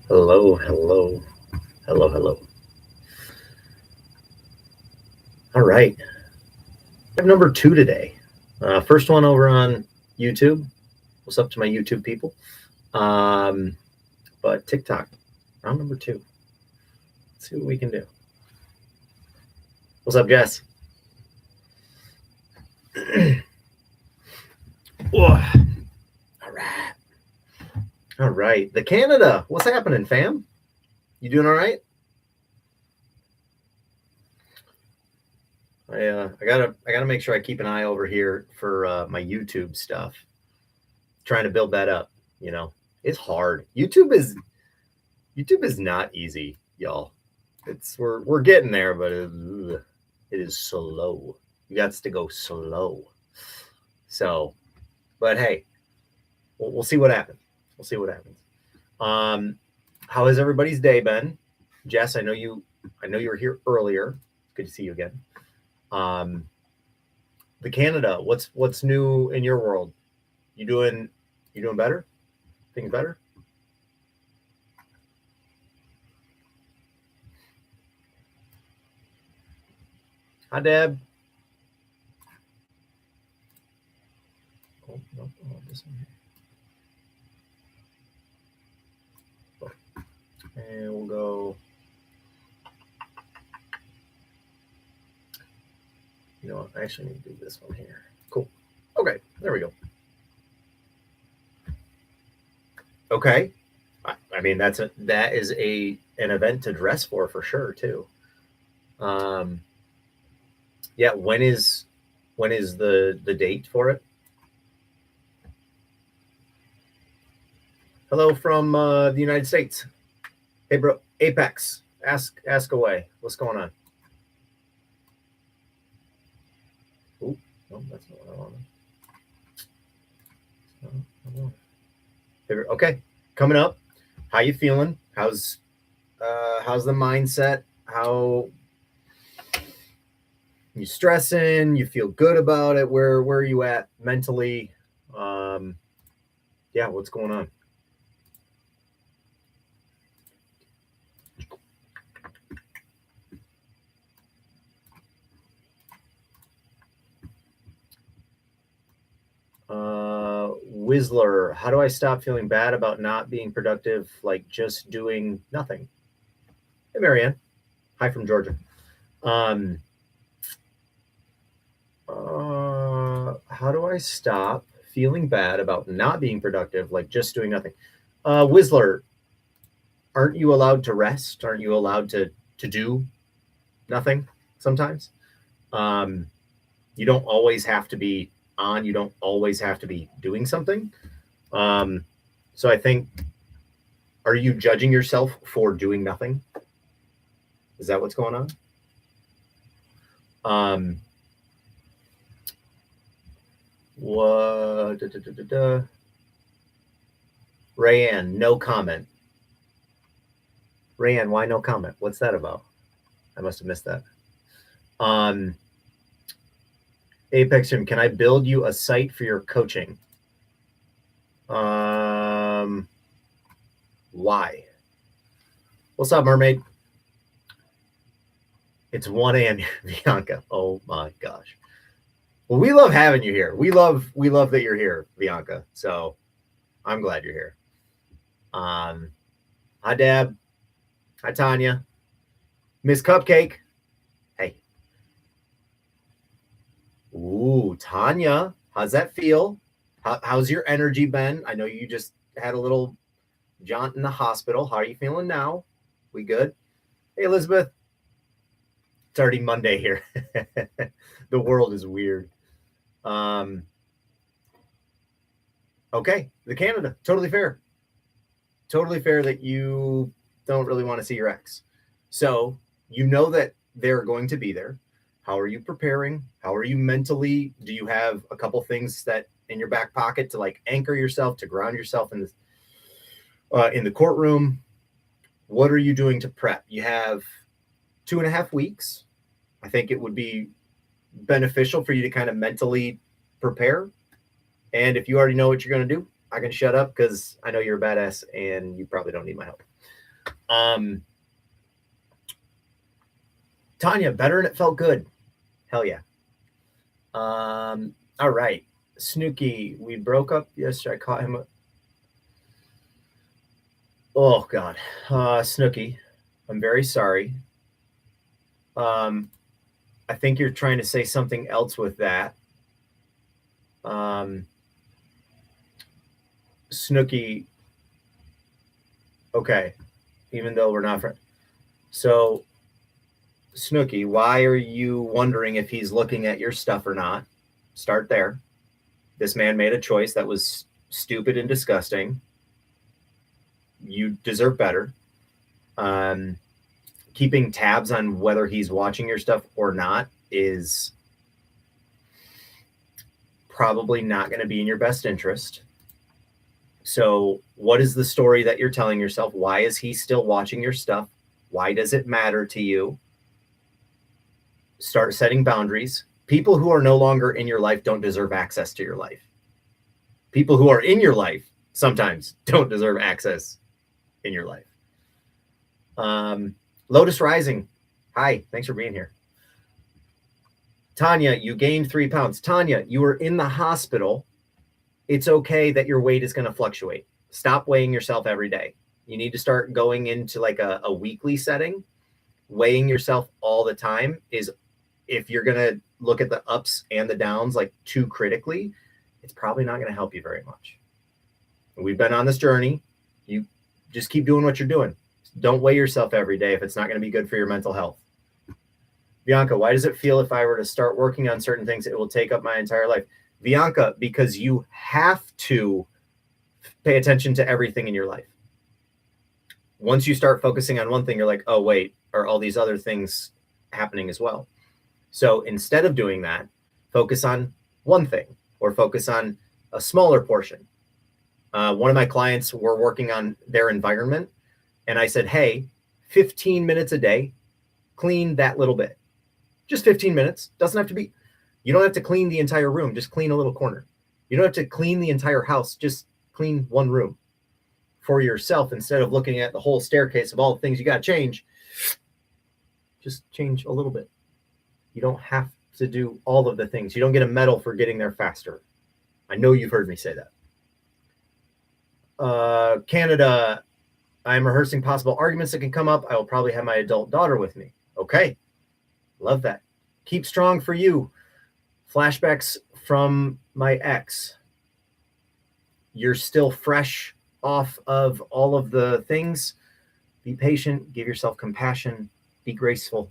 Hello, hello, hello, hello. All right. I have number two today. First one over on YouTube. What's up to my YouTube people? Um, but TikTok, round number two. Let's see what we can do. What's up, Jess? All right. All right. The Canada. What's happening, fam? You doing all right? I gotta make sure I keep an eye over here for my YouTube stuff. Trying to build that up. You know, it's hard. YouTube is not easy, y'all. We're getting there, but it is slow. You got to go slow. So, but hey, we'll see what happens. We'll see what happens. Um, how has everybody's day been? Jess, I know you were here earlier. Good to see you again. Um, the Canada, what's new in your world? You doing better? Things better? Hi, Deb. Oh, no, this one here. And we'll go. You know what? I actually need to do this one here. Cool. Okay, there we go. Okay. I mean that is an event to dress for sure too. Um, yeah. When is the date for it? Hello from the United States. Hey, bro. Apex. Ask away. What's going on? Ooh, no, that's not what I wanted. Okay, coming up. How you feeling? How's the mindset? How you stressing? You feel good about it? Where are you at mentally? Um, yeah, what's going on? Whistler, how do I stop feeling bad about not being productive, like just doing nothing? Hey, Marianne. Hi from Georgia. Um, how do I stop feeling bad about not being productive, like just doing nothing? Whistler, aren't you allowed to rest? Aren't you allowed to do nothing sometimes? Um, you don't always have to be on. You don't always have to be doing something. Um, so I think, are you judging yourself for doing nothing? Is that what's going on? Um, what? Rayanne, no comment. Rayanne, why no comment? What's that about? I must have missed that. Um, Apex Gym, can I build you a site for your coaching? Why? What's up, mermaid? It's 1 a.m. Bianca. Oh my gosh. Well, we love having you here. We love that you're here, Bianca. So I'm glad you're here. Hi, Deb. Hi, Tanya. Miss Cupcake. Hey. Ooh, Tanya. How's that feel? How's your energy been? I know you just had a little jaunt in the hospital. How are you feeling now? We good? Hey, Elizabeth. It's already Monday here. The world is weird. Okay, the Canada, totally fair. Totally fair that you don't really want to see your ex. So you know that they're going to be there. How are you preparing? How are you mentally? Do you have a couple things that in your back pocket to like anchor yourself, to ground yourself in the courtroom? What are you doing to prep? You have 2.5 weeks. I think it would be beneficial for you to kind of mentally prepare. And if you already know what you're going to do, I can shut up because I know you're a badass and you probably don't need my help. Tanya, better and it felt good. Hell yeah. All right. Snooky, we broke up yesterday. I caught him. Oh God. Snooky, I'm very sorry. I think you're trying to say something else with that. Snooky. Okay. Even though we're not friends. So, Snooky, why are you wondering if he's looking at your stuff or not? Start there. This man made a choice that was stupid and disgusting. You deserve better. Keeping tabs on whether he's watching your stuff or not is probably not going to be in your best interest. So, what is the story that you're telling yourself? Why is he still watching your stuff? Why does it matter to you? Start setting boundaries. People who are no longer in your life don't deserve access to your life. People who are in your life sometimes don't deserve access in your life. Lotus Rising. Hi, thanks for being here. Tanya, you gained 3 pounds. Tanya, you were in the hospital. It's okay that your weight is going to fluctuate. Stop weighing yourself every day. You need to start going into like a weekly setting. Weighing yourself all the time is, if you're going to look at the ups and the downs like too critically, it's probably not going to help you very much. We've been on this journey. You just keep doing what you're doing. Don't weigh yourself every day if it's not going to be good for your mental health. Bianca, why does it feel if I were to start working on certain things, it will take up my entire life? Bianca, because you have to pay attention to everything in your life. Once you start focusing on one thing, you're like, oh, wait, are all these other things happening as well? So instead of doing that, focus on one thing or focus on a smaller portion. One of my clients were working on their environment, and I said, hey, 15 minutes a day, clean that little bit. Just 15 minutes. Doesn't have to be, you don't have to clean the entire room. Just clean a little corner. You don't have to clean the entire house. Just clean one room for yourself. Instead of looking at the whole staircase of all the things you got to change, just change a little bit. You don't have to do all of the things. You don't get a medal for getting there faster. I know you've heard me say that. Canada, I'm rehearsing possible arguments that can come up. I will probably have my adult daughter with me. Okay. Love that. Keep strong for you. Flashbacks from my ex. You're still fresh off of all of the things. Be patient. Give yourself compassion. Be graceful.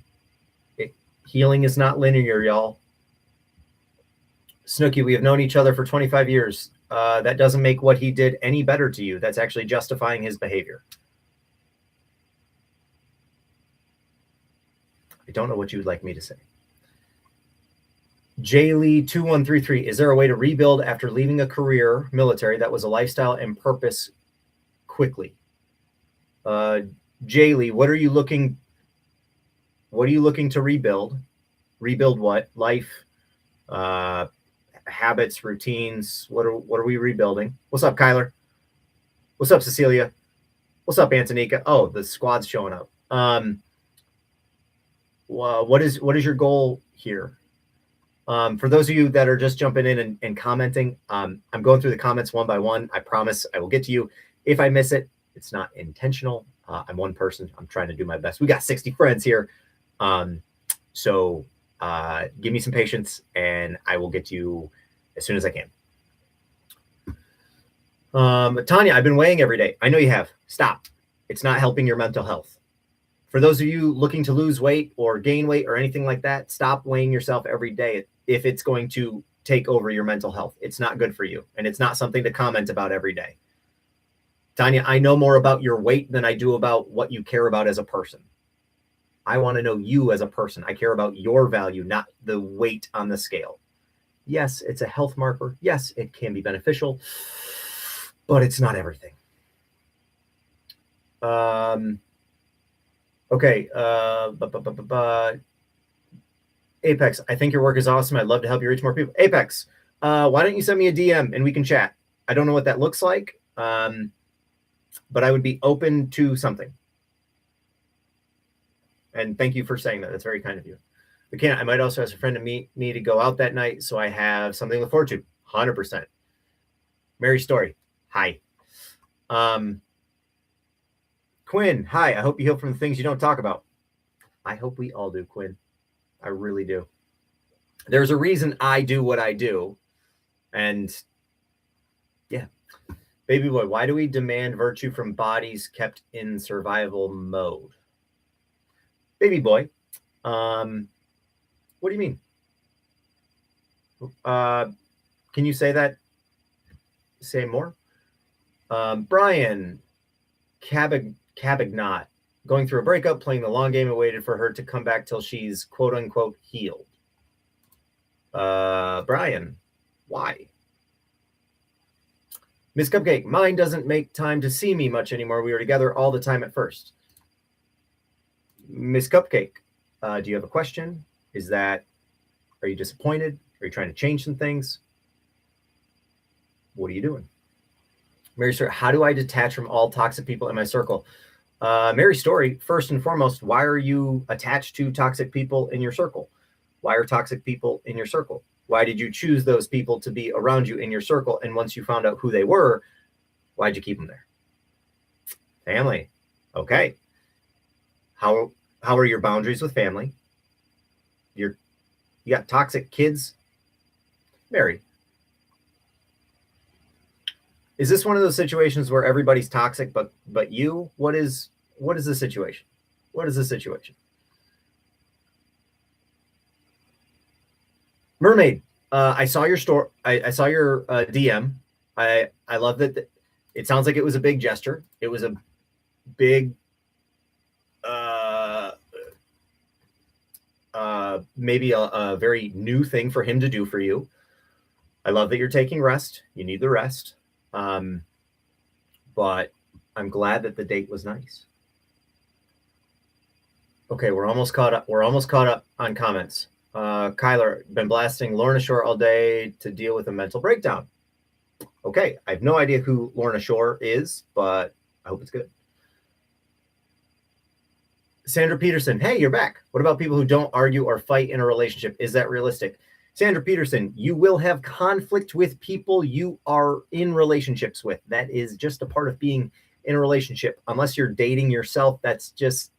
Healing is not linear, y'all. Snooky, we have known each other for 25 years. That doesn't make what he did any better to you. That's actually justifying his behavior. I don't know what you would like me to say. Jaylee2133, is there a way to rebuild after leaving a career, military, that was a lifestyle and purpose quickly? Jaylee, what are you looking to rebuild? Rebuild what? Life, habits, routines. What are we rebuilding? What's up, Kyler? What's up, Cecilia? What's up, Antonika? Oh, the squad's showing up. What is your goal here? For those of you that are just jumping in and commenting, I'm going through the comments one by one. I promise I will get to you. If I miss it, it's not intentional. I'm one person. I'm trying to do my best. We got 60 friends here. So give me some patience and I will get to you as soon as I can. Tanya, I've been weighing every day. I know you have. Stop. It's not helping your mental health. For those of you looking to lose weight or gain weight or anything like that, stop weighing yourself every day if it's going to take over your mental health. It's not good for you, and it's not something to comment about every day. Tanya, I know more about your weight than I do about what you care about as a person. I want to know you as a person. I care about your value, not the weight on the scale. Yes, it's a health marker. Yes, it can be beneficial, but it's not everything. Okay. Apex, I think your work is awesome. I'd love to help you reach more people. Apex, why don't you send me a DM and we can chat? I don't know what that looks like, but I would be open to something. And thank you for saying that. That's very kind of you. I might also ask a friend to meet me to go out that night, so I have something to look forward to. 100%. Mary Story. Hi. Quinn. Hi. I hope you heal from the things you don't talk about. I hope we all do, Quinn. I really do. There's a reason I do what I do. And yeah. Baby boy, why do we demand virtue from bodies kept in survival mode? Baby boy, what do you mean? Can you say that? Say more? Brian Cabagnot, going through a breakup, playing the long game, and waited for her to come back till she's quote unquote healed. Brian, why? Miss Cupcake, mine doesn't make time to see me much anymore. We were together all the time at first. Miss Cupcake, do you have a question? Are you disappointed? Are you trying to change some things? What are you doing? Mary Story, how do I detach from all toxic people in my circle? Mary Story, first and foremost, why are you attached to toxic people in your circle? Why are toxic people in your circle? Why did you choose those people to be around you in your circle? And once you found out who they were, why'd you keep them there? Family. Okay. How are your boundaries with family? You got toxic kids? Mary, is this one of those situations where everybody's toxic but you? What is the situation? What is the situation? Mermaid, I saw your store. I saw your DM. I love that. It sounds like it was a big gesture. It was a big, maybe a very new thing for him to do for you. I love that you're taking rest. You need the rest. But I'm glad that the date was nice. Okay, we're almost caught up. We're almost caught up on comments. Kyler, been blasting Lorna Shore all day to deal with a mental breakdown. Okay, I have no idea who Lorna Shore is, but I hope it's good. Sandra Peterson, hey, you're back. What about people who don't argue or fight in a relationship? Is that realistic? Sandra Peterson, you will have conflict with people you are in relationships with. That is just a part of being in a relationship. Unless you're dating yourself, that's just,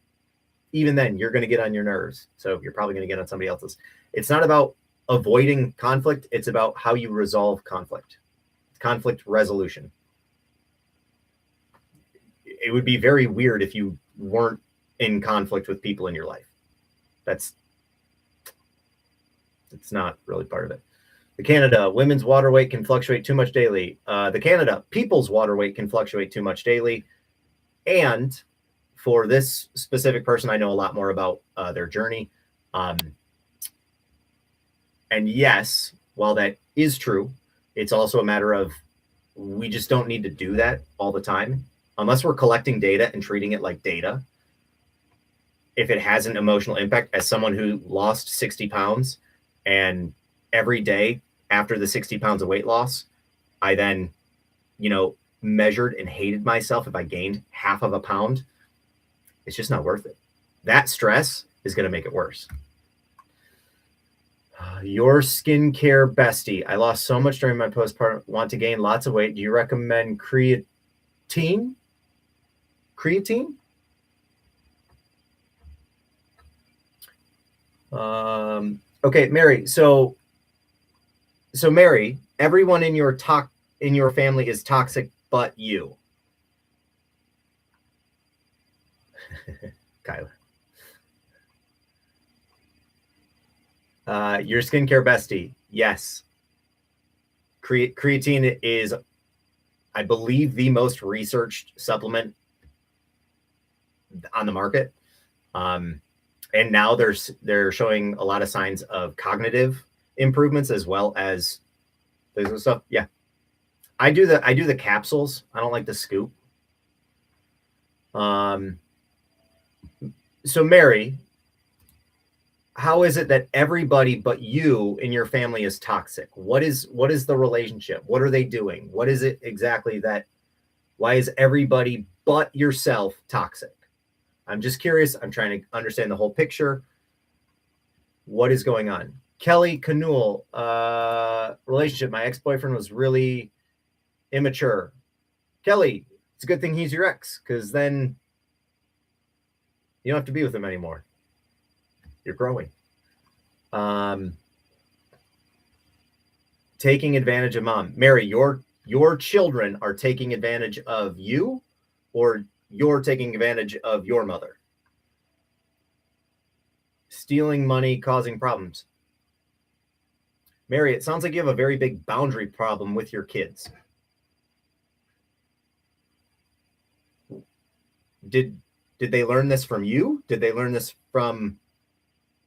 even then, you're going to get on your nerves. So you're probably going to get on somebody else's. It's not about avoiding conflict. It's about how you resolve conflict. It's conflict resolution. It would be very weird if you weren't in conflict with people in your life. It's not really part of it. The Canada, women's water weight can fluctuate too much daily. The Canada, people's water weight can fluctuate too much daily. And for this specific person, I know a lot more about their journey. And yes, while that is true, it's also a matter of we just don't need to do that all the time. Unless we're collecting data and treating it like data. If it has an emotional impact, as someone who lost 60 pounds, and every day after the 60 pounds of weight loss, I then, measured and hated myself if I gained half of a pound, it's just not worth it. That stress is going to make it worse. Your skincare bestie. I lost so much during my postpartum, want to gain lots of weight. Do you recommend creatine? Okay, Mary. So Mary, everyone in your family is toxic, but you. Kyla. Your skincare bestie. Yes. Creatine is, I believe, the most researched supplement on the market. And now they're showing a lot of signs of cognitive improvements as well as this stuff. Yeah. I do the capsules. I don't like the scoop. So Mary, how is it that everybody but you in your family is toxic? What is the relationship? What are they doing? What is it exactly why is everybody but yourself toxic? I'm just curious. I'm trying to understand the whole picture. What is going on? Kelly Canule, relationship. My ex-boyfriend was really immature. Kelly, it's a good thing he's your ex, because then you don't have to be with him anymore. You're growing. Taking advantage of mom. Mary, your children are taking advantage of you, or you're taking advantage of your mother? Stealing money, causing problems. Mary, it sounds like you have a very big boundary problem with your kids. Did they learn this from you? Did they learn this from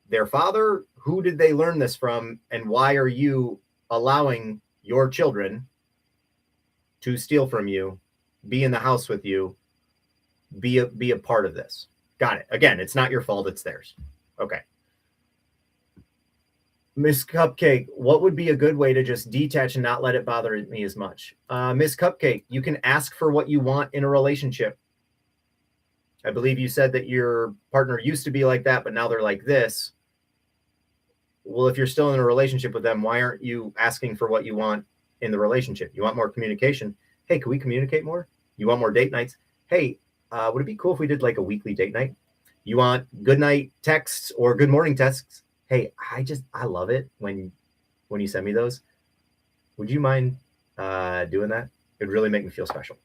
their father? Who did they learn this from? And why are you allowing your children to steal from you, be in the house with you, be a part of this? Got it. Again, it's not your fault, it's theirs. Okay. Miss Cupcake, what would be a good way to just detach and not let it bother me as much? Miss Cupcake, you can ask for what you want in a relationship. I believe you said that your partner used to be like that, but now they're like this. Well, if you're still in a relationship with them, why aren't you asking for what you want in the relationship? You want more communication. Hey, can we communicate more? You want more date nights? Hey, would it be cool if we did like a weekly date night? You want good night texts or good morning texts? Hey, I love it when you send me those. Would you mind doing that? It'd really make me feel special.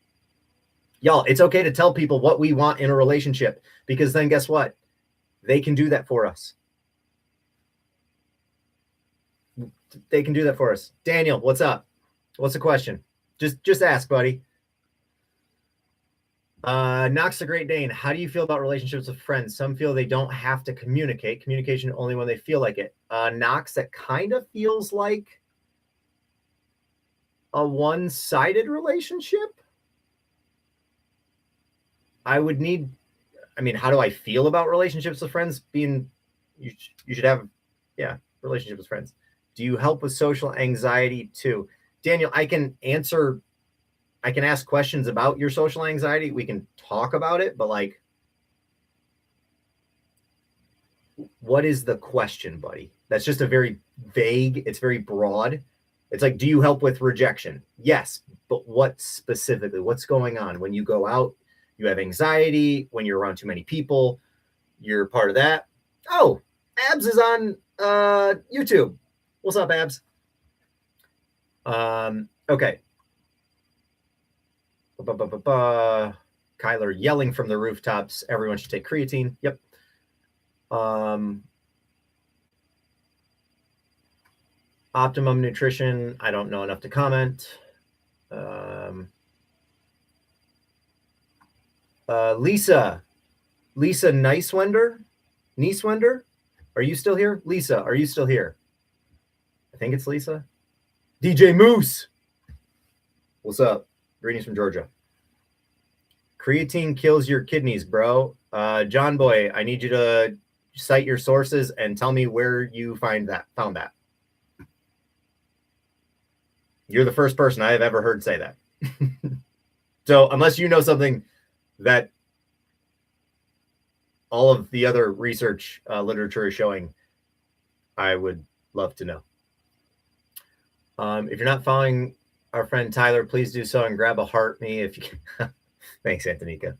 Y'all, it's okay to tell people what we want in a relationship, because then guess what? They can do that for us. They can do that for us. Daniel, what's up? What's the question? Just ask, buddy. Knox the Great Dane, how do you feel about relationships with friends? Some feel they don't have to communicate. Communication only when they feel like it. Knox, that kind of feels like a one-sided relationship. How do I feel about relationships with friends? You should have, relationship with friends. Do you help with social anxiety too? Daniel, I can ask questions about your social anxiety. We can talk about it, but like, what is the question, buddy? That's just a very vague, it's very broad. It's like, do you help with rejection? Yes, but what specifically? What's going on? When you go out, you have anxiety. When you're around too many people, you're part of that. Oh, Abs is on YouTube. What's up, Abs? Okay. Kyler yelling from the rooftops, everyone should take creatine. Yep. Optimum nutrition, I don't know enough to comment. Lisa Nieswender, are you still here? Lisa, are you still here? I think it's Lisa. DJ Moose, what's up? Greetings from Georgia. Creatine kills your kidneys, bro. John Boy, I need you to cite your sources and tell me where you found that. You're the first person I have ever heard say that. So unless you know something that all of the other research literature is showing, I would love to know. If you're not following our friend Tyler, please do so and grab a heart me if you can. Thanks, Antonika.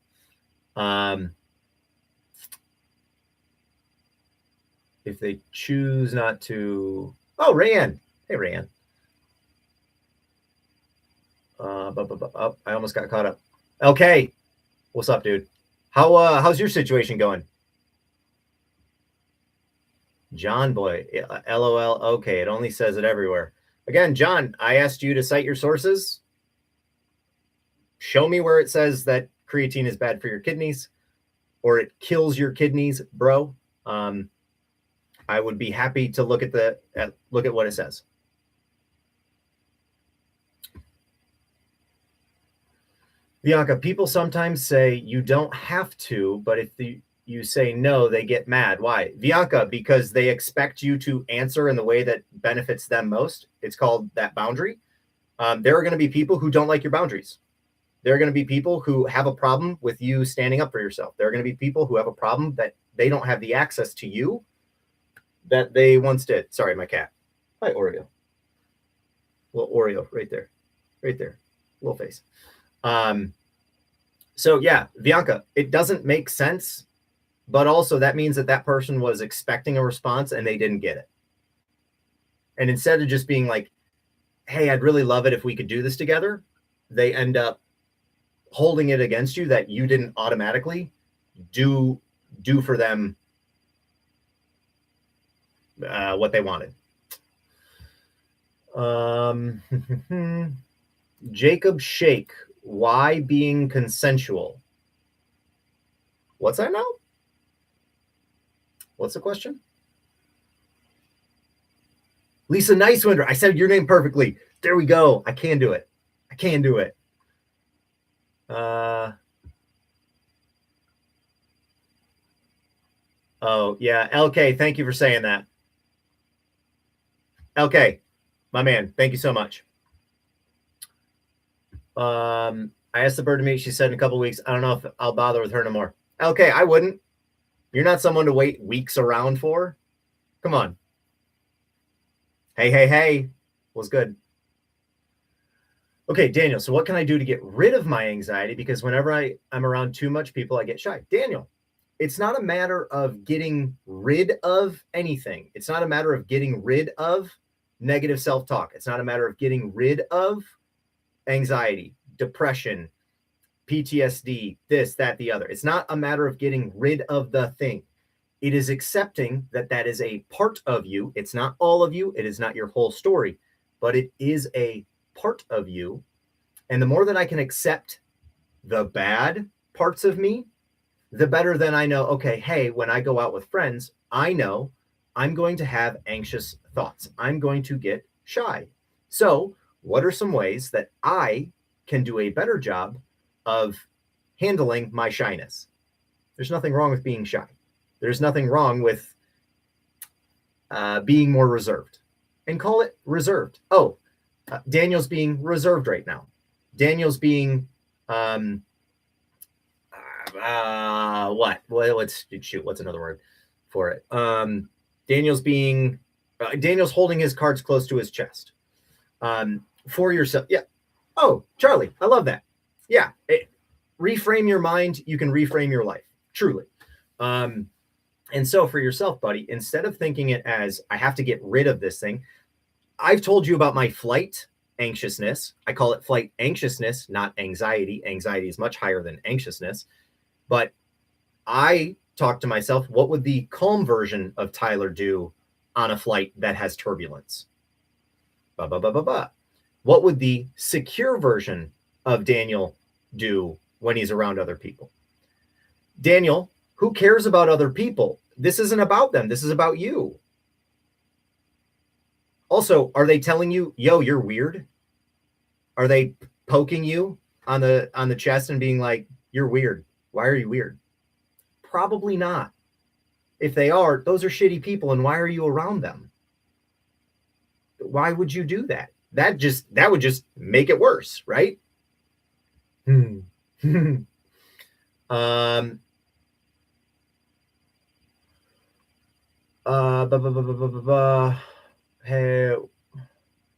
If they choose not to... Oh, Rayanne. Hey, Rayanne. I almost got caught up. Okay. What's up, dude? How's your situation going? John Boy. LOL. Okay, it only says it everywhere. Again, John, I asked you to cite your sources. Show me where it says that creatine is bad for your kidneys or it kills your kidneys, bro. I would be happy to look at what it says. Bianca, people sometimes say you don't have to, but if you say no, they get mad. Why? Bianca, because they expect you to answer in the way that benefits them most. It's called that boundary. There are going to be people who don't like your boundaries. There are going to be people who have a problem with you standing up for yourself. There are going to be people who have a problem that they don't have the access to you that they once did. Sorry, my cat. Hi, Oreo. Little Oreo right there. Right there. Little face. So yeah, Bianca, it doesn't make sense, but also that means that person was expecting a response and they didn't get it. And instead of just being like, hey, I'd really love it if we could do this together, they end up holding it against you that you didn't automatically do for them what they wanted. Jacob Shake, why being consensual? What's that now? What's the question? Lisa Nicewinder, I said your name perfectly. There we go. I can do it. I can do it. Oh, yeah. LK, thank you for saying that. LK, my man, thank you so much. I asked the bird to meet. She said in a couple of weeks. I don't know if I'll bother with her no more. LK, I wouldn't. You're not someone to wait weeks around for. Come on. Hey. Was good. Okay, Daniel, so what can I do to get rid of my anxiety? Because whenever I'm around too much people, I get shy. Daniel, it's not a matter of getting rid of anything. It's not a matter of getting rid of negative self-talk. It's not a matter of getting rid of anxiety, depression, PTSD, this, that, the other. It's not a matter of getting rid of the thing. It is accepting that is a part of you. It's not all of you. It is not your whole story, but it is a part of you. And the more that I can accept the bad parts of me, the better then I know, okay, hey, when I go out with friends, I know I'm going to have anxious thoughts. I'm going to get shy. So what are some ways that I can do a better job of handling my shyness? There's nothing wrong with being shy. There's nothing wrong with being more reserved, and call it reserved. Oh, Daniel's being reserved right now. Daniel's being what? Well, what's another word for it? Daniel's holding his cards close to his chest. For yourself. Yeah. Oh, Charlie, I love that. Yeah. Reframe your mind. You can reframe your life. Truly. And so for yourself, buddy, instead of thinking it as I have to get rid of this thing, I've told you about my flight anxiousness. I call it flight anxiousness, not anxiety. Anxiety is much higher than anxiousness. But I talk to myself, what would the calm version of Tyler do on a flight that has turbulence? What would the secure version of Daniel do when he's around other people? Daniel, who cares about other people? This isn't about them. This is about you. Also, are they telling you, yo, you're weird? Are they poking you on the chest and being like, you're weird? Why are you weird? Probably not. If they are, those are shitty people, and why are you around them? Why would you do that? That would just make it worse, right? Hey,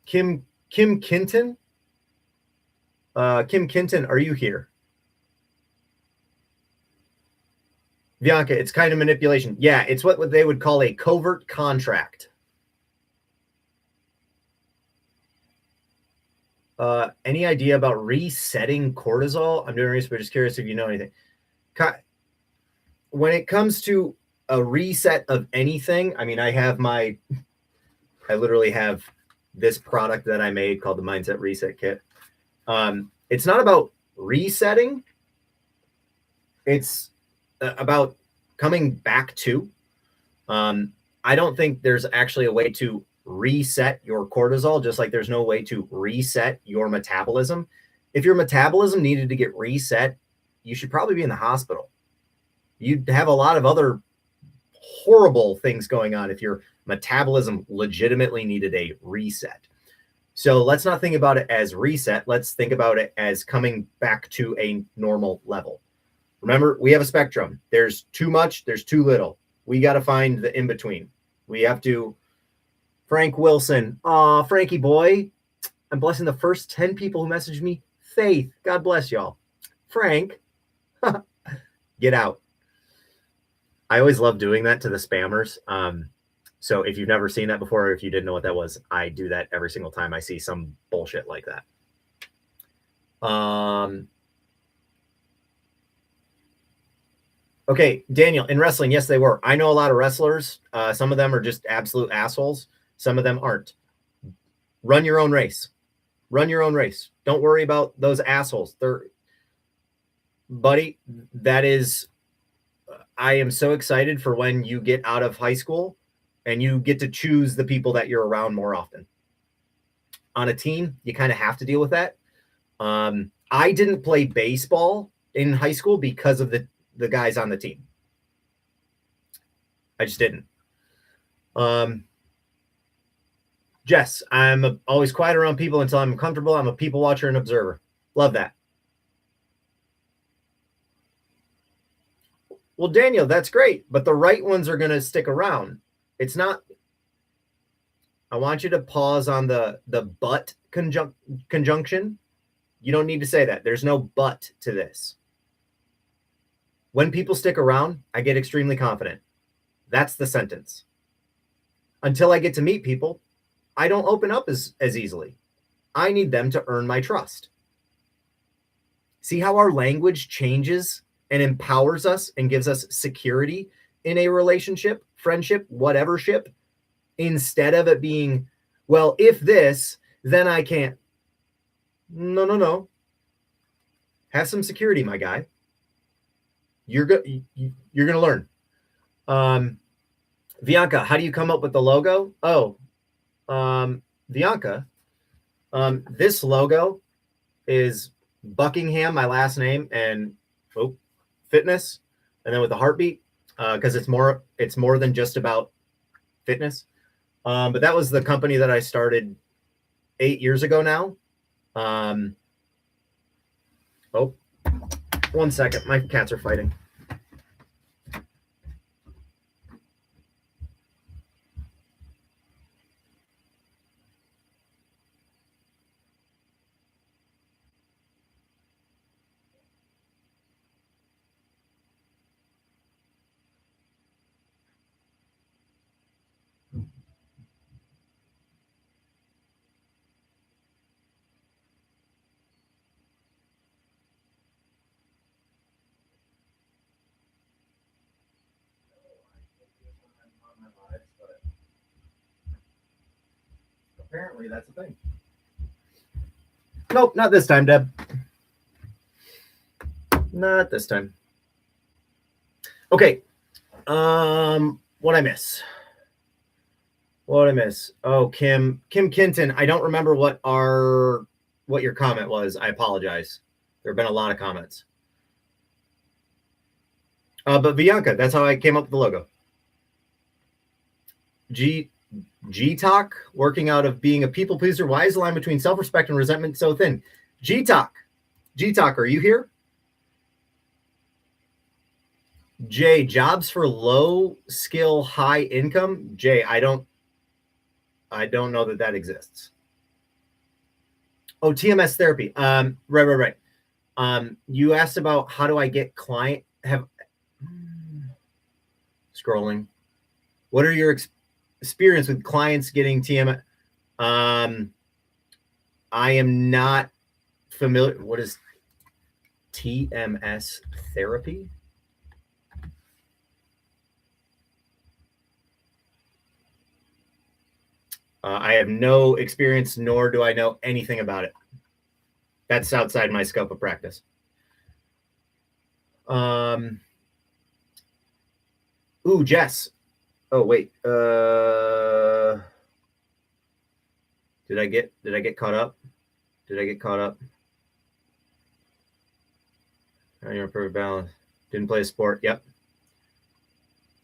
Kim Kinton? Kim Kinton, are you here? Bianca, it's kind of manipulation. Yeah, it's what they would call a covert contract. Any idea about resetting cortisol? I'm doing research, but just curious if you know anything. When it comes to a reset of anything, I mean, I literally have this product that I made called the Mindset Reset Kit. It's not about resetting. It's about coming back to. I don't think there's actually a way to reset your cortisol, just like there's no way to reset your metabolism. If your metabolism needed to get reset, you should probably be in the hospital. You'd have a lot of other horrible things going on if your metabolism legitimately needed a reset. So let's not think about it as reset. Let's think about it as coming back to a normal level. Remember, we have a spectrum. There's too much, there's too little. We got to find the in between. We have to. Frank Wilson. Aw, Frankie boy. I'm blessing the first 10 people who messaged me. Faith. God bless y'all. Frank, get out. I always love doing that to the spammers. So if you've never seen that before, or if you didn't know what that was, I do that every single time I see some bullshit like that. Okay, Daniel, in wrestling, yes, they were. I know a lot of wrestlers. Some of them are just absolute assholes. Some of them aren't. Run your own race. Run your own race. Don't worry about those assholes. Buddy, that is, I am so excited for when you get out of high school and you get to choose the people that you're around more often. On a team, you kind of have to deal with that. I didn't play baseball in high school because of the guys on the team. I just didn't. Jess, I'm always quiet around people until I'm comfortable. I'm a people watcher and observer. Love that. Well, Daniel, that's great, but the right ones are going to stick around. It's not. I want you to pause on the but conjunction. You don't need to say that. There's no but to this. When people stick around, I get extremely confident. That's the sentence. Until I get to meet people, I don't open up as easily. I need them to earn my trust. See how our language changes and empowers us and gives us security in a relationship, friendship, whatever ship, instead of it being, well, if this, then I can't. No. Have some security, my guy. You're going to learn. Bianca, how do you come up with the logo? Oh, Bianca, this logo is Buckingham, my last name, and fitness, and then with the heartbeat, because it's more than just about fitness. But that was the company that I started 8 years ago now. Oh, 1 second. My cats are fighting. Apparently that's a thing. Nope, not this time, Deb. Not this time. Okay. What I miss? Oh, Kim Kinton. I don't remember what your comment was. I apologize. There have been a lot of comments. But Bianca, that's how I came up with the logo. G-Talk, working out of being a people pleaser. Why is the line between self-respect and resentment so thin? G-Talk, are you here? Jay, jobs for low skill, high income. Jay, I don't know that exists. Oh, TMS therapy. Right. You asked about how do I get client scrolling. What are your experience with clients getting TMS? I am not familiar. What is TMS therapy? I have no experience, nor do I know anything about it. That's outside my scope of practice. Ooh, Jess. Oh, wait. Did I get caught up? You're a perfect balance. Didn't play a sport. Yep.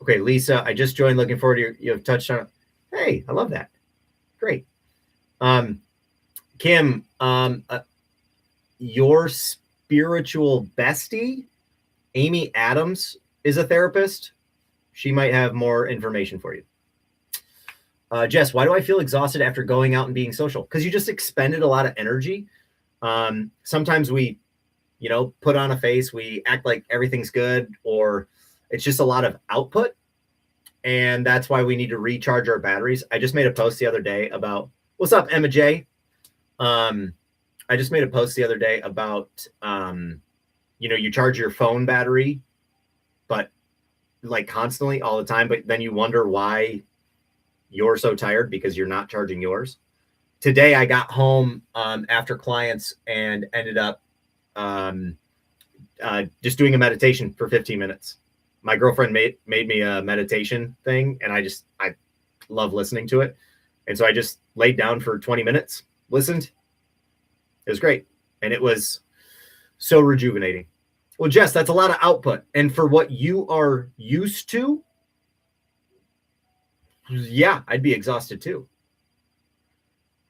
Okay, Lisa, I just joined. Looking forward to you have touched on it. Hey, I love that. Great. Kim, your spiritual bestie, Amy Adams, is a therapist. She might have more information for you. Jess, why do I feel exhausted after going out and being social? Because you just expended a lot of energy. Sometimes we, put on a face, we act like everything's good, or it's just a lot of output. And that's why we need to recharge our batteries. I just made a post the other day about, what's up, Emma J? I just made a post the other day about, you charge your phone battery, but like constantly all the time, but then you wonder why you're so tired because you're not charging yours. Today, I got home after clients and ended up just doing a meditation for 15 minutes. My girlfriend made me a meditation thing, and I love listening to it. And so I just laid down for 20 minutes, listened. It was great. And it was so rejuvenating. Well, Jess, that's a lot of output. And for what you are used to, yeah, I'd be exhausted too.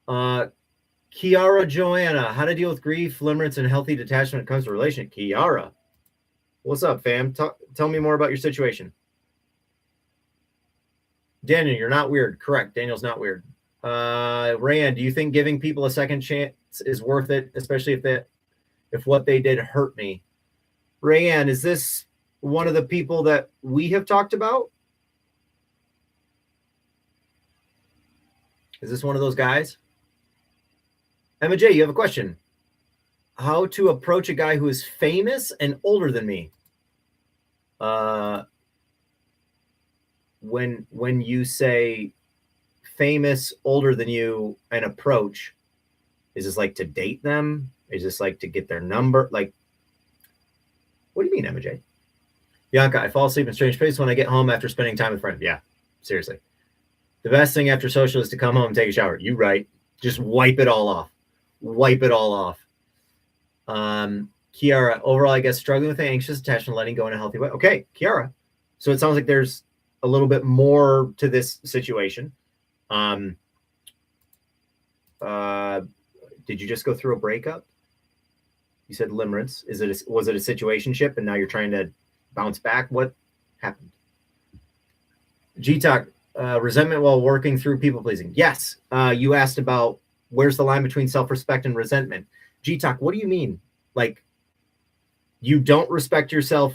Kiara Joanna, how to deal with grief, limerence, and healthy detachment when it comes to relation. Kiara, what's up, fam? Tell me more about your situation. Daniel, you're not weird. Correct. Daniel's not weird. Rand, do you think giving people a second chance is worth it, especially if what they did hurt me? Rand, is this one of the people that we have talked about? Is this one of those guys? Emma J, you have a question. How to approach a guy who is famous and older than me? When you say famous, older than you, and approach, is this like to date them? Is this like to get their number? Like, what do you mean, Emma J? Bianca, I fall asleep in strange places when I get home after spending time with friends. Yeah, seriously. The best thing after social is to come home and take a shower. You right. Just wipe it all off. Wipe it all off. Kiara, overall, I guess struggling with anxious attachment, letting go in a healthy way. Okay, Kiara. So it sounds like there's a little bit more to this situation. Did you just go through a breakup? You said limerence. Was it a situationship and now you're trying to bounce back? What happened? G-Talk, resentment while working through people pleasing. Yes. You asked about where's the line between self-respect and resentment. G-Talk, what do you mean? Like, you don't respect yourself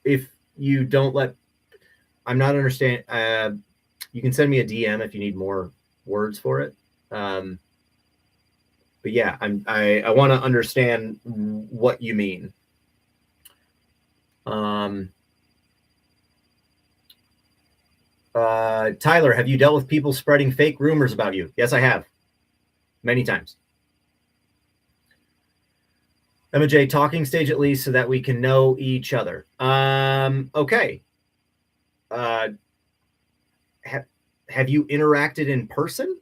if you don't let, I'm not understanding. You can send me a DM if you need more words for it. But yeah, I want to understand what you mean. Tyler, have you dealt with people spreading fake rumors about you? Yes, I have. Many times. Emma J, talking stage at least so that we can know each other. Okay. Have you interacted in person?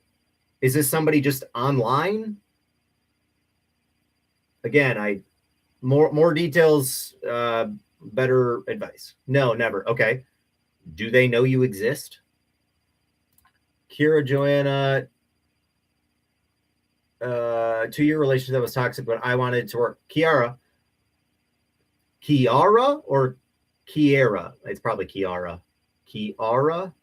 Is this somebody just online? Again, more details, better advice. No, never. Okay. Do they know you exist? Kira Joanna, 2-year relationship that was toxic, but I wanted to work. Kiara or Kiara? It's probably Kiara. Kiara.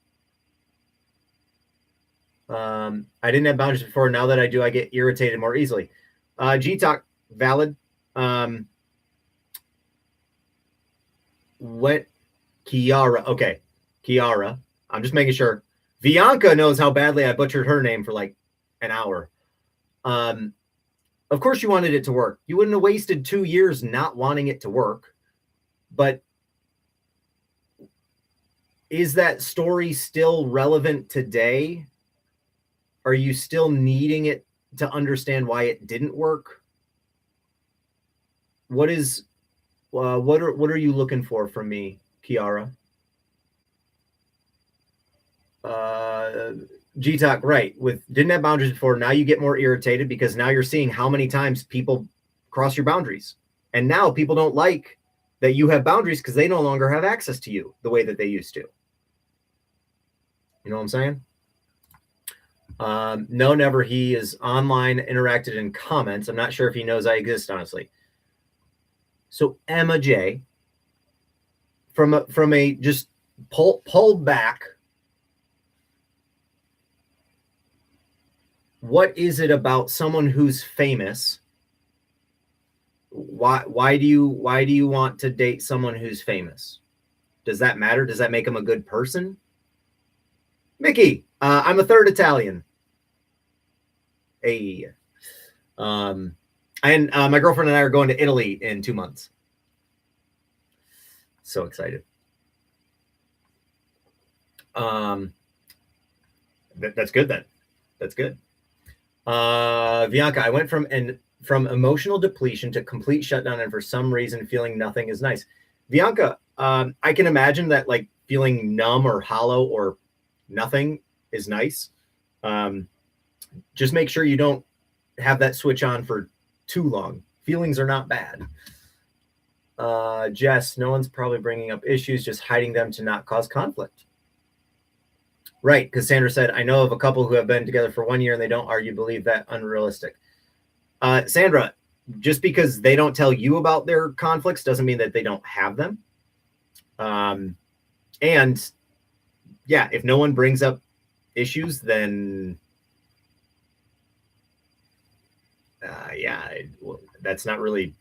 I didn't have boundaries before. Now that I do, I get irritated more easily. G-Talk, valid. What? Kiara. Okay. Kiara. I'm just making sure. Bianca knows how badly I butchered her name for like an hour. Of course you wanted it to work. You wouldn't have wasted 2 years not wanting it to work. But is that story still relevant today? Are you still needing it to understand why it didn't work? What are you looking for from me, Kiara? G-Talk, right. Didn't have boundaries before. Now you get more irritated because now you're seeing how many times people cross your boundaries. And now people don't like that you have boundaries because they no longer have access to you the way that they used to. You know what I'm saying? No, never. He is online, interacted in comments. I'm not sure if he knows I exist, honestly. So Emma J, from a just pull back. What is it about someone who's famous? Why do you want to date someone who's famous? Does that matter? Does that make him a good person? Mickey, I'm a third Italian. Hey. And my girlfriend and I are going to Italy in 2 months. So excited. That's good then. That's good. Bianca, I went from emotional depletion to complete shutdown, and for some reason feeling nothing is nice. Bianca, I can imagine that, like, feeling numb or hollow or nothing is nice. Just make sure you don't have that switch on for too long. Feelings are not bad. Jess, no one's probably bringing up issues, just hiding them to not cause conflict. Right, because Sandra said, I know of a couple who have been together for 1 year and they don't argue, believe that unrealistic. Sandra, just because they don't tell you about their conflicts doesn't mean that they don't have them. And yeah, if no one brings up issues, then yeah, that's not really,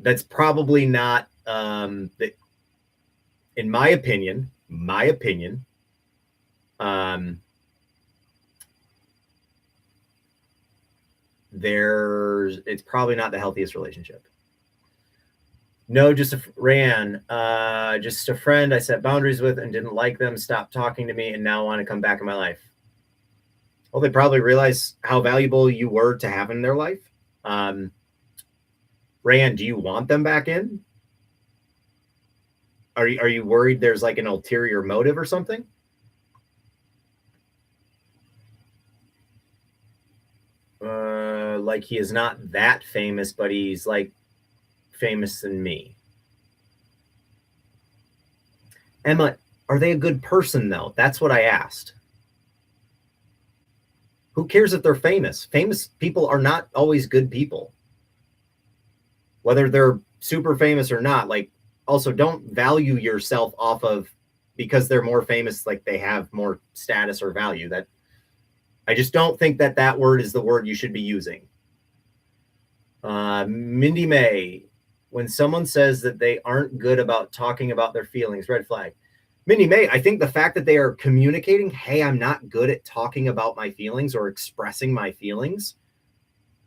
that's probably not, in my opinion, it's probably not the healthiest relationship. No, just a friend I set boundaries with and didn't like them, stopped talking to me, and now want to come back in my life. Well, they probably realize how valuable you were to have in their life. Rayanne, do you want them back in? Are you worried there's like an ulterior motive or something? Like he is not that famous, but he's like famous than me. Emma, are they a good person though? That's what I asked. Who cares if they're famous? Famous people are not always good people. Whether they're super famous or not, like, also don't value yourself off of because they're more famous, like they have more status or value. That I just don't think that word is the word you should be using. Mindy May, when someone says that they aren't good about talking about their feelings, red flag. Mindy May, I think the fact that they are communicating, hey, I'm not good at talking about my feelings or expressing my feelings,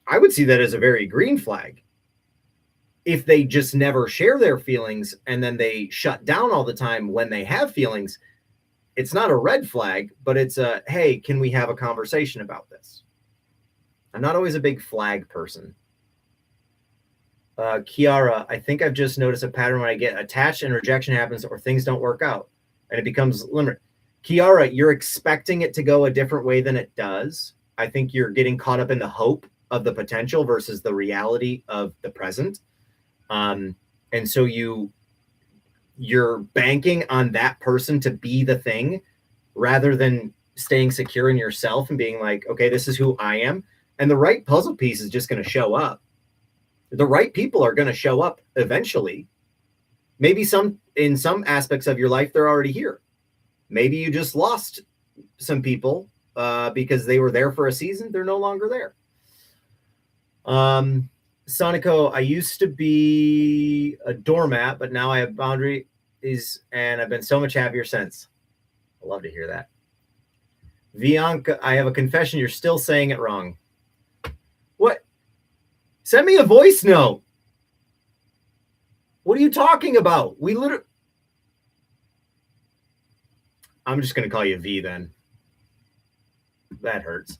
I would see that as a very green flag. If they just never share their feelings and then they shut down all the time when they have feelings, it's not a red flag, but it's a, hey, can we have a conversation about this? I'm not always a big flag person. Kiara, I think I've just noticed a pattern when I get attached and rejection happens or things don't work out and it becomes limited. Kiara, you're expecting it to go a different way than it does. I think you're getting caught up in the hope of the potential versus the reality of the present. And so you're banking on that person to be the thing rather than staying secure in yourself and being like, okay, this is who I am. And the right puzzle piece is just going to show up. The right people are going to show up eventually. Maybe in some aspects of your life, they're already here. Maybe you just lost some people because they were there for a season. They're no longer there. Sonico, I used to be a doormat, but now I have boundaries and I've been so much happier since. I love to hear that. Bianca, I have a confession. You're still saying it wrong. What? Send me a voice note. What are you talking about? I'm just going to call you V then. That hurts.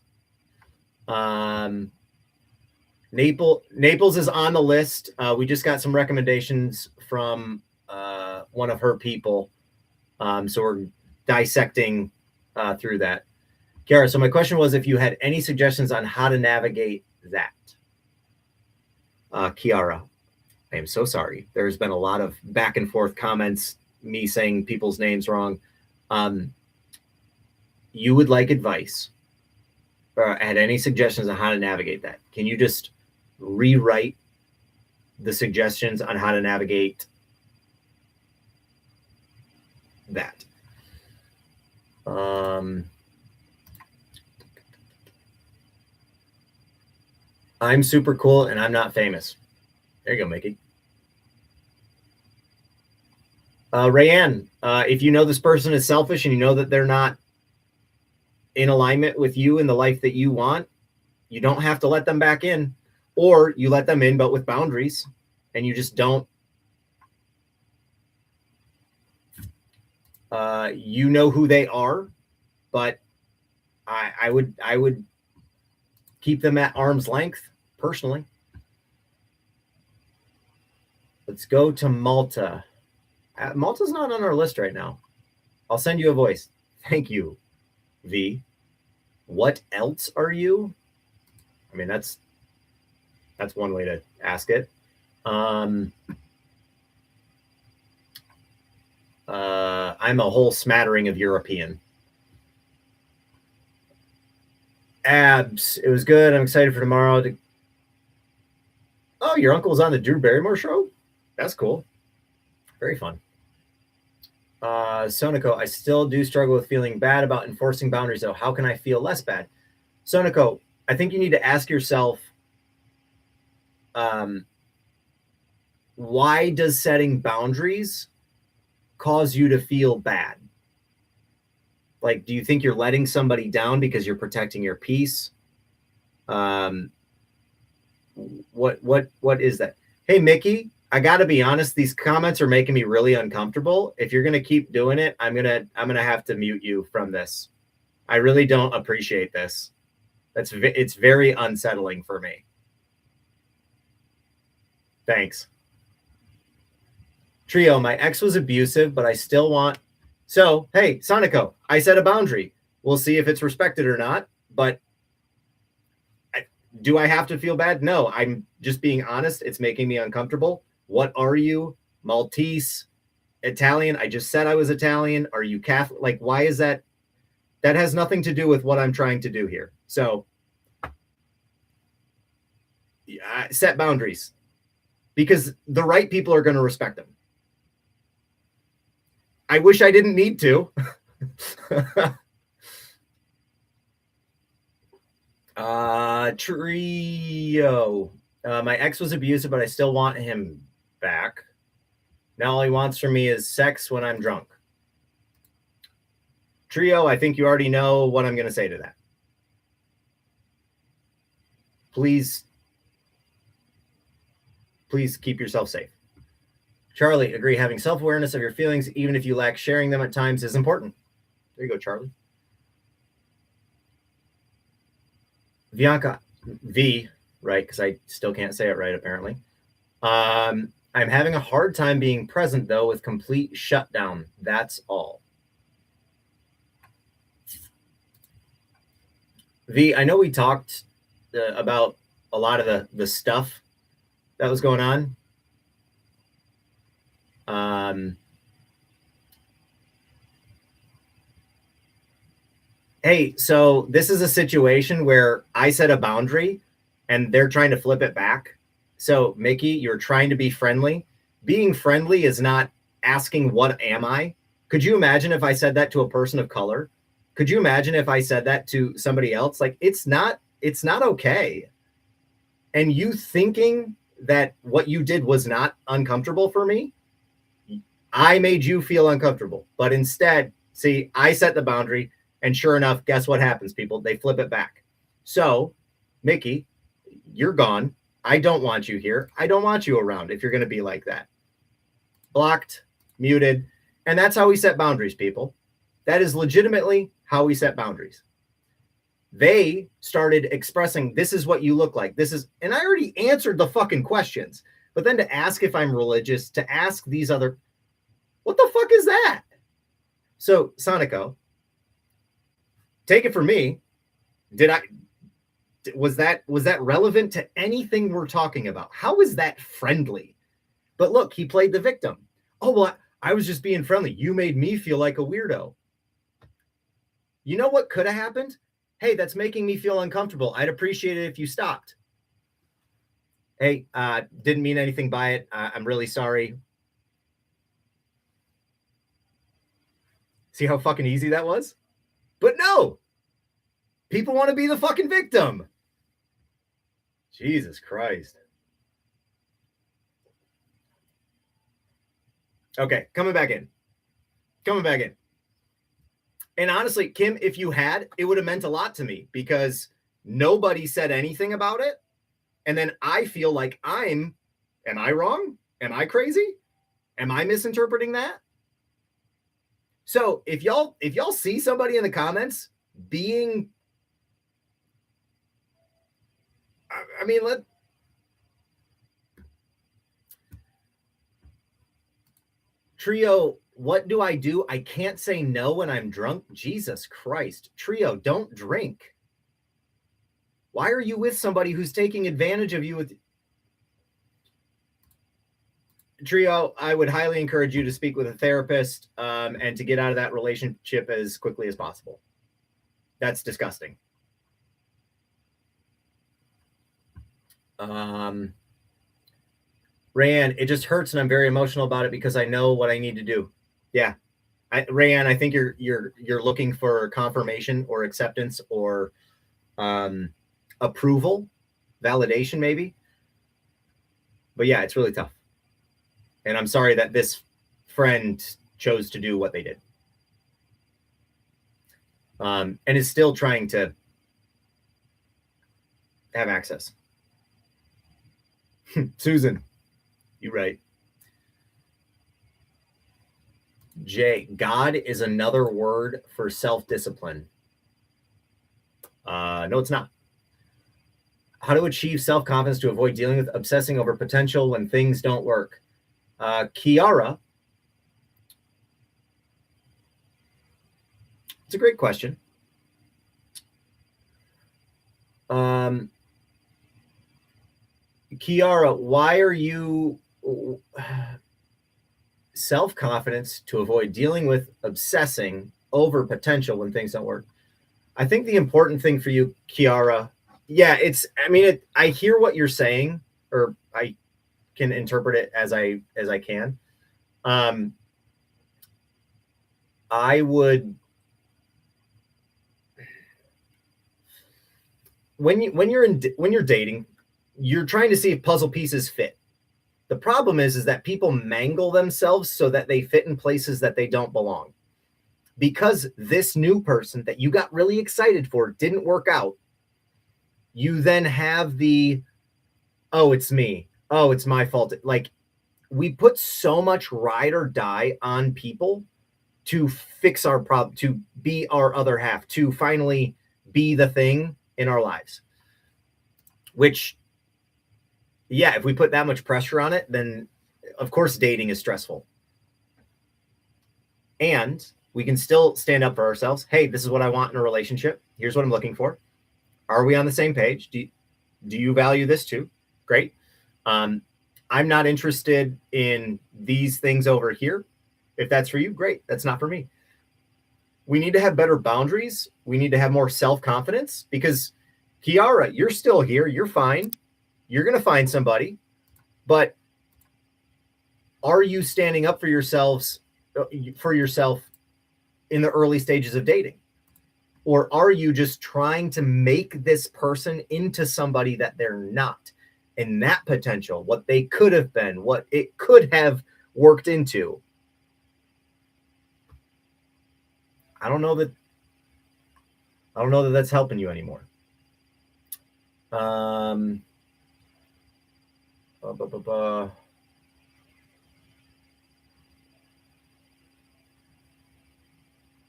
Naples is on the list. We just got some recommendations from one of her people. So we're dissecting through that. Kara, so my question was if you had any suggestions on how to navigate that. Kiara, I am so sorry. There's been a lot of back and forth comments, me saying people's names wrong. You would like advice. had any suggestions on how to navigate that. Can you just rewrite the suggestions on how to navigate that? I'm super cool and I'm not famous. There you go, Mickey. Rayanne, if you know this person is selfish and you know that they're not in alignment with you in the life that you want, you don't have to let them back in, or you let them in, but with boundaries, and you just don't. You know who they are, but I would keep them at arm's length personally. Let's go to Malta. Malta's not on our list right now. I'll send you a voice. Thank you, V. What else are you? I mean, that's one way to ask it. I'm a whole smattering of European. Abs, it was good. I'm excited for tomorrow. Oh, your uncle's on the Drew Barrymore show? That's cool. Very fun. Soniko, I still do struggle with feeling bad about enforcing boundaries, though. How can I feel less bad? Soniko, I think you need to ask yourself, why does setting boundaries cause you to feel bad? Like, do you think you're letting somebody down because you're protecting your peace? What is that? Hey, Mickey, I got to be honest. These comments are making me really uncomfortable. If you're going to keep doing it, I'm going to have to mute you from this. I really don't appreciate this. It's very unsettling for me. Thanks. Trio, my ex was abusive, but I still want. So, hey, Sonico, I set a boundary. We'll see if it's respected or not. But do I have to feel bad? No, I'm just being honest. It's making me uncomfortable. What are you? Maltese? Italian? I just said I was Italian. Are you Catholic? Like, why is that? That has nothing to do with what I'm trying to do here. So, set boundaries. Because the right people are going to respect them. I wish I didn't need to. Trio. My ex was abusive, but I still want him back. Now all he wants from me is sex when I'm drunk. Trio, I think you already know what I'm going to say to that. Please keep yourself safe. Charlie, agree. Having self-awareness of your feelings, even if you lack sharing them at times, is important. There you go, Charlie. Bianca, V, right? Because I still can't say it right, apparently. I'm having a hard time being present, though, with complete shutdown. That's all. V, I know we talked about a lot of the stuff that was going on. Hey, so this is a situation where I set a boundary and they're trying to flip it back. So, Mickey, you're trying to be friendly. Being friendly is not asking, what am I? Could you imagine if I said that to a person of color? Could you imagine if I said that to somebody else? Like, it's not okay. And you thinking that what you did was not uncomfortable for me, I made you feel uncomfortable. But instead, see, I set the boundary, and sure enough, guess what happens, people? They flip it back. So, Mickey, you're gone. I don't want you here. I don't want you around if you're going to be like that. Blocked, muted. And that's how we set boundaries, people. That is legitimately how we set boundaries. They started expressing, this is what you look like. This is, and I already answered the fucking questions. But then to ask if I'm religious, to ask these other, what the fuck is that? So, Sonico, take it from me. Was that relevant to anything we're talking about? How is that friendly? But look, he played the victim. Oh, well, I was just being friendly. You made me feel like a weirdo. You know what could have happened? Hey, that's making me feel uncomfortable. I'd appreciate it if you stopped. Hey, didn't mean anything by it. I'm really sorry. See how fucking easy that was? But no, people want to be the fucking victim. Jesus Christ. Okay, coming back in. Coming back in. And honestly, Kim, if you had, it would have meant a lot to me because nobody said anything about it. And then I feel like am I wrong? Am I crazy? Am I misinterpreting that? So if y'all see somebody in the comments being, I mean, Trio, what do? I can't say no when I'm drunk. Jesus Christ. Trio, don't drink. Why are you with somebody who's taking advantage of you with Trio? I would highly encourage you to speak with a therapist and to get out of that relationship as quickly as possible. That's disgusting. Rayanne, it just hurts and I'm very emotional about it because I know what I need to do. Yeah. Rayanne, I think you're looking for confirmation or acceptance or approval, validation maybe. But yeah, it's really tough. And I'm sorry that this friend chose to do what they did. And is still trying to have access. Susan, you're right. Jay, God is another word for self-discipline. No, it's not. How to achieve self-confidence to avoid dealing with obsessing over potential when things don't work. Kiara, it's a great question. Kiara, why are you self-confidence to avoid dealing with obsessing over potential when things don't work? I think the important thing for you, Kiara, yeah, I hear what you're saying, or I can interpret it as I can. I would, when you're dating, you're trying to see if puzzle pieces fit. The problem is that people mangle themselves so that they fit in places that they don't belong. Because this new person that you got really excited for didn't work out, you then have oh, it's me. Oh, it's my fault. Like, we put so much ride or die on people to fix our problem, to be our other half, to finally be the thing in our lives. Which, yeah, if we put that much pressure on it, then of course dating is stressful. And we can still stand up for ourselves. Hey, this is what I want in a relationship. Here's what I'm looking for. Are we on the same page? Do you value this too? Great. I'm not interested in these things over here. If that's for you, great. That's not for me. We need to have better boundaries. We need to have more self-confidence because Kiara, you're still here. You're fine. You're going to find somebody. But are you standing up for yourself in the early stages of dating? Or are you just trying to make this person into somebody that they're not? And that potential, what they could have been, what it could have worked into. I don't know that that's helping you anymore.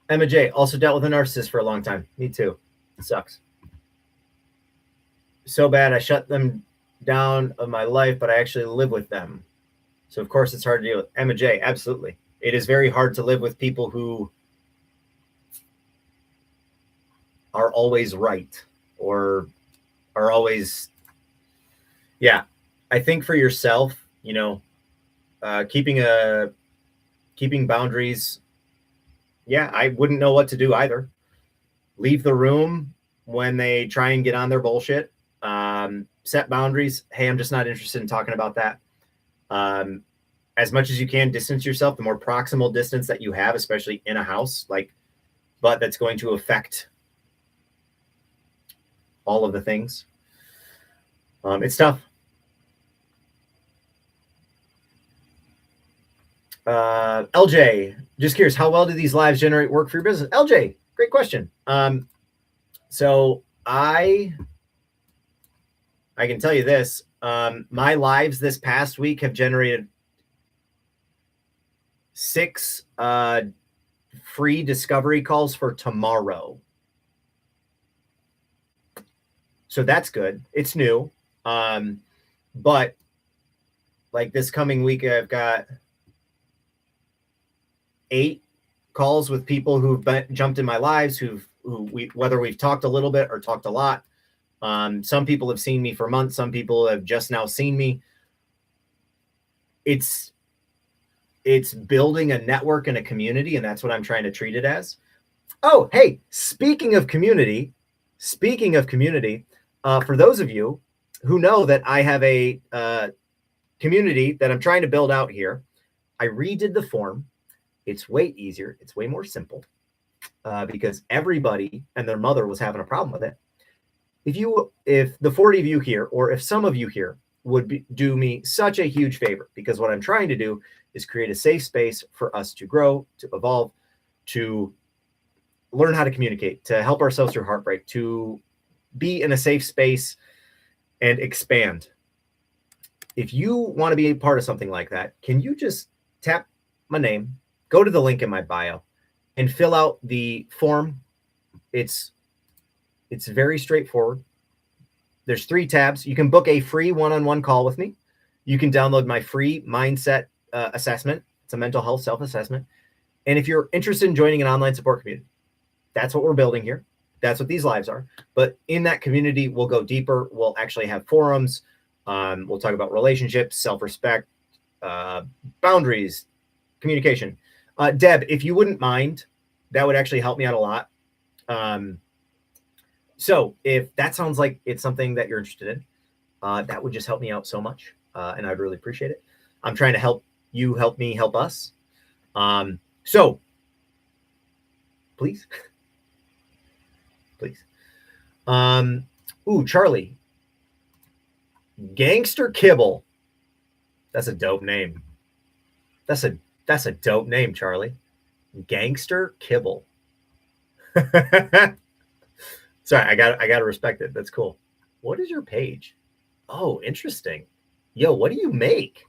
Emma J also dealt with a narcissist for a long time. Me too. It sucks. So bad I shut them down of my life, but I actually live with them. So of course it's hard to deal with. Emma J, absolutely. It is very hard to live with people who are always right or are always, yeah. I think for yourself, keeping boundaries. Yeah, I wouldn't know what to do either. Leave the room, when they try and get on their bullshit. Set boundaries. Hey, I'm just not interested in talking about that. As much as you can, distance yourself. The more proximal distance that you have, especially in a house, but that's going to affect all of the things. It's tough. LJ, just curious, how well do these lives generate work for your business? LJ, great question. So I can tell you this. My lives this past week have generated 6 free discovery calls for tomorrow. So that's good. It's new. But like this coming week, I've got 8 calls with people who've jumped in my lives, whether we've talked a little bit or talked a lot. Some people have seen me for months. Some people have just now seen me. It's building a network and a community, and that's what I'm trying to treat it as. Oh, hey, speaking of community, for those of you who know that I have a community that I'm trying to build out here, I redid the form. It's way easier. It's way more simple because everybody and their mother was having a problem with it. If the 40 of you here, or if some of you here would do me such a huge favor, because what I'm trying to do is create a safe space for us to grow, to evolve, to learn how to communicate, to help ourselves through heartbreak, to be in a safe space and expand. If you want to be a part of something like that, can you just tap my name, go to the link in my bio, and fill out the form? It's very straightforward. There's 3 tabs. You can book a free one-on-one call with me. You can download my free mindset assessment. It's a mental health self-assessment. And if you're interested in joining an online support community, that's what we're building here. That's what these lives are. But in that community, we'll go deeper. We'll actually have forums. We'll talk about relationships, self-respect, boundaries, communication. Deb, if you wouldn't mind, that would actually help me out a lot. So if that sounds like it's something that you're interested in, that would just help me out so much. And I'd really appreciate it. I'm trying to help you, help me, help us. So please. Ooh, Charlie. Gangster Kibble. That's a dope name. That's a dope name, Charlie. Gangster Kibble. Sorry, I gotta respect it. That's cool. What is your page? Oh, interesting. Yo, what do you make?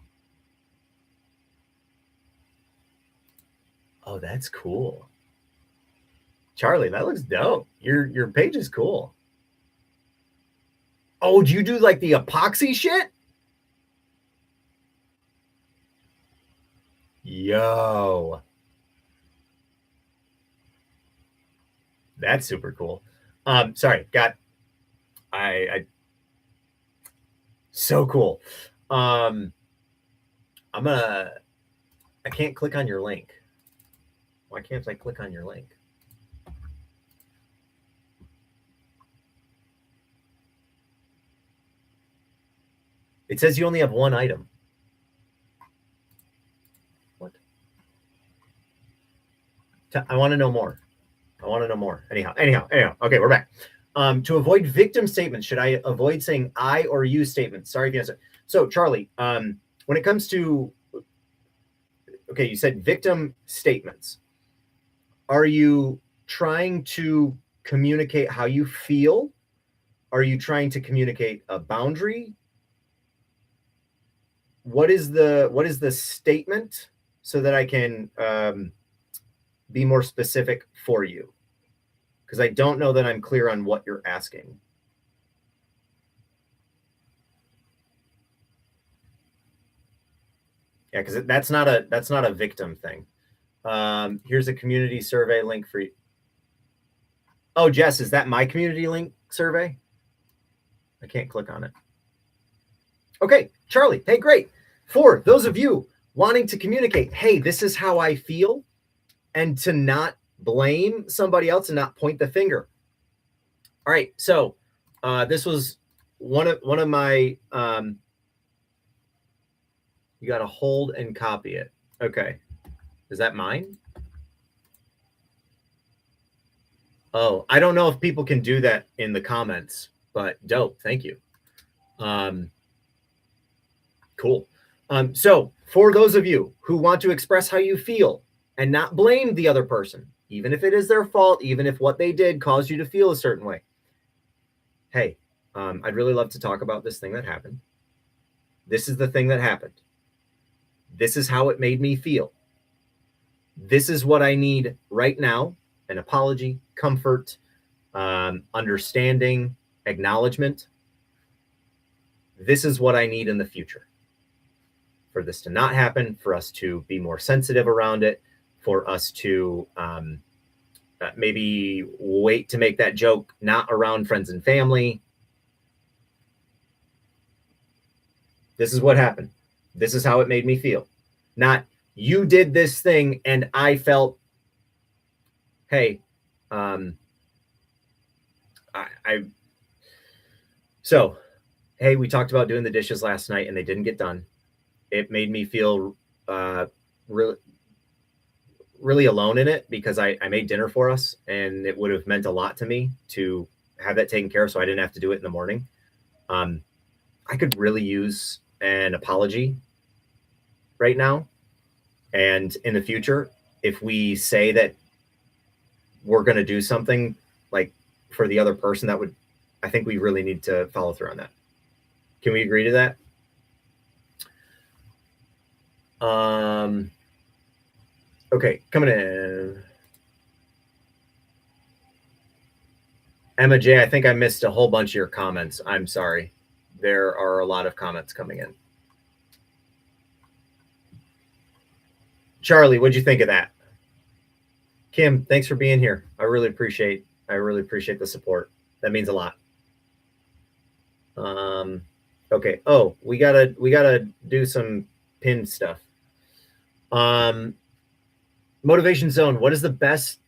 Oh, that's cool. Charlie, that looks dope. Your page is cool. Oh, do you do like the epoxy shit? Yo. That's super cool. Sorry, I so cool. I can't click on your link. Why can't I click on your link? It says you only have 1 item. What? I want to know more. Anyhow. Okay, we're back. To avoid victim statements, should I avoid saying I or you statements? Sorry if you answer. So, Charlie, when it comes to, okay, you said victim statements. Are you trying to communicate how you feel? Are you trying to communicate a boundary? What is the statement so that I can be more specific for you? Because I don't know that I'm clear on what you're asking. Yeah, because that's not a victim thing. Here's a community survey link for you. Oh, Jess, is that my community link survey? I can't click on it. Okay, Charlie. Hey, great. For those of you wanting to communicate, hey, this is how I feel, and to not blame somebody else and not point the finger. All right, so this was one of my. You got to hold and copy it. Okay, is that mine? Oh, I don't know if people can do that in the comments, but dope. Thank you. Cool. So for those of you who want to express how you feel and not blame the other person, even if it is their fault, even if what they did caused you to feel a certain way, hey, I'd really love to talk about this thing that happened. This is the thing that happened. This is how it made me feel. This is what I need right now: an apology, comfort, understanding, acknowledgement. This is what I need in the future for this to not happen, for us to be more sensitive around it, for us to maybe wait to make that joke not around friends and family. This is what happened. This is how it made me feel. Not, you did this thing and I felt, hey, so, hey, we talked about doing the dishes last night and they didn't get done. It made me feel really alone in it, because I made dinner for us and it would have meant a lot to me to have that taken care of so I didn't have to do it in the morning. I could really use an apology right now. And in the future, if we say that we're going to do something like for the other person, that would, I think we really need to follow through on that. Can we agree to that? Okay, coming in. Emma J, I think I missed a whole bunch of your comments. I'm sorry. There are a lot of comments coming in. Charlie, what'd you think of that? Kim, thanks for being here. I really appreciate the support. That means a lot. Okay. Oh, we gotta do some pin stuff. Motivation zone. What is the best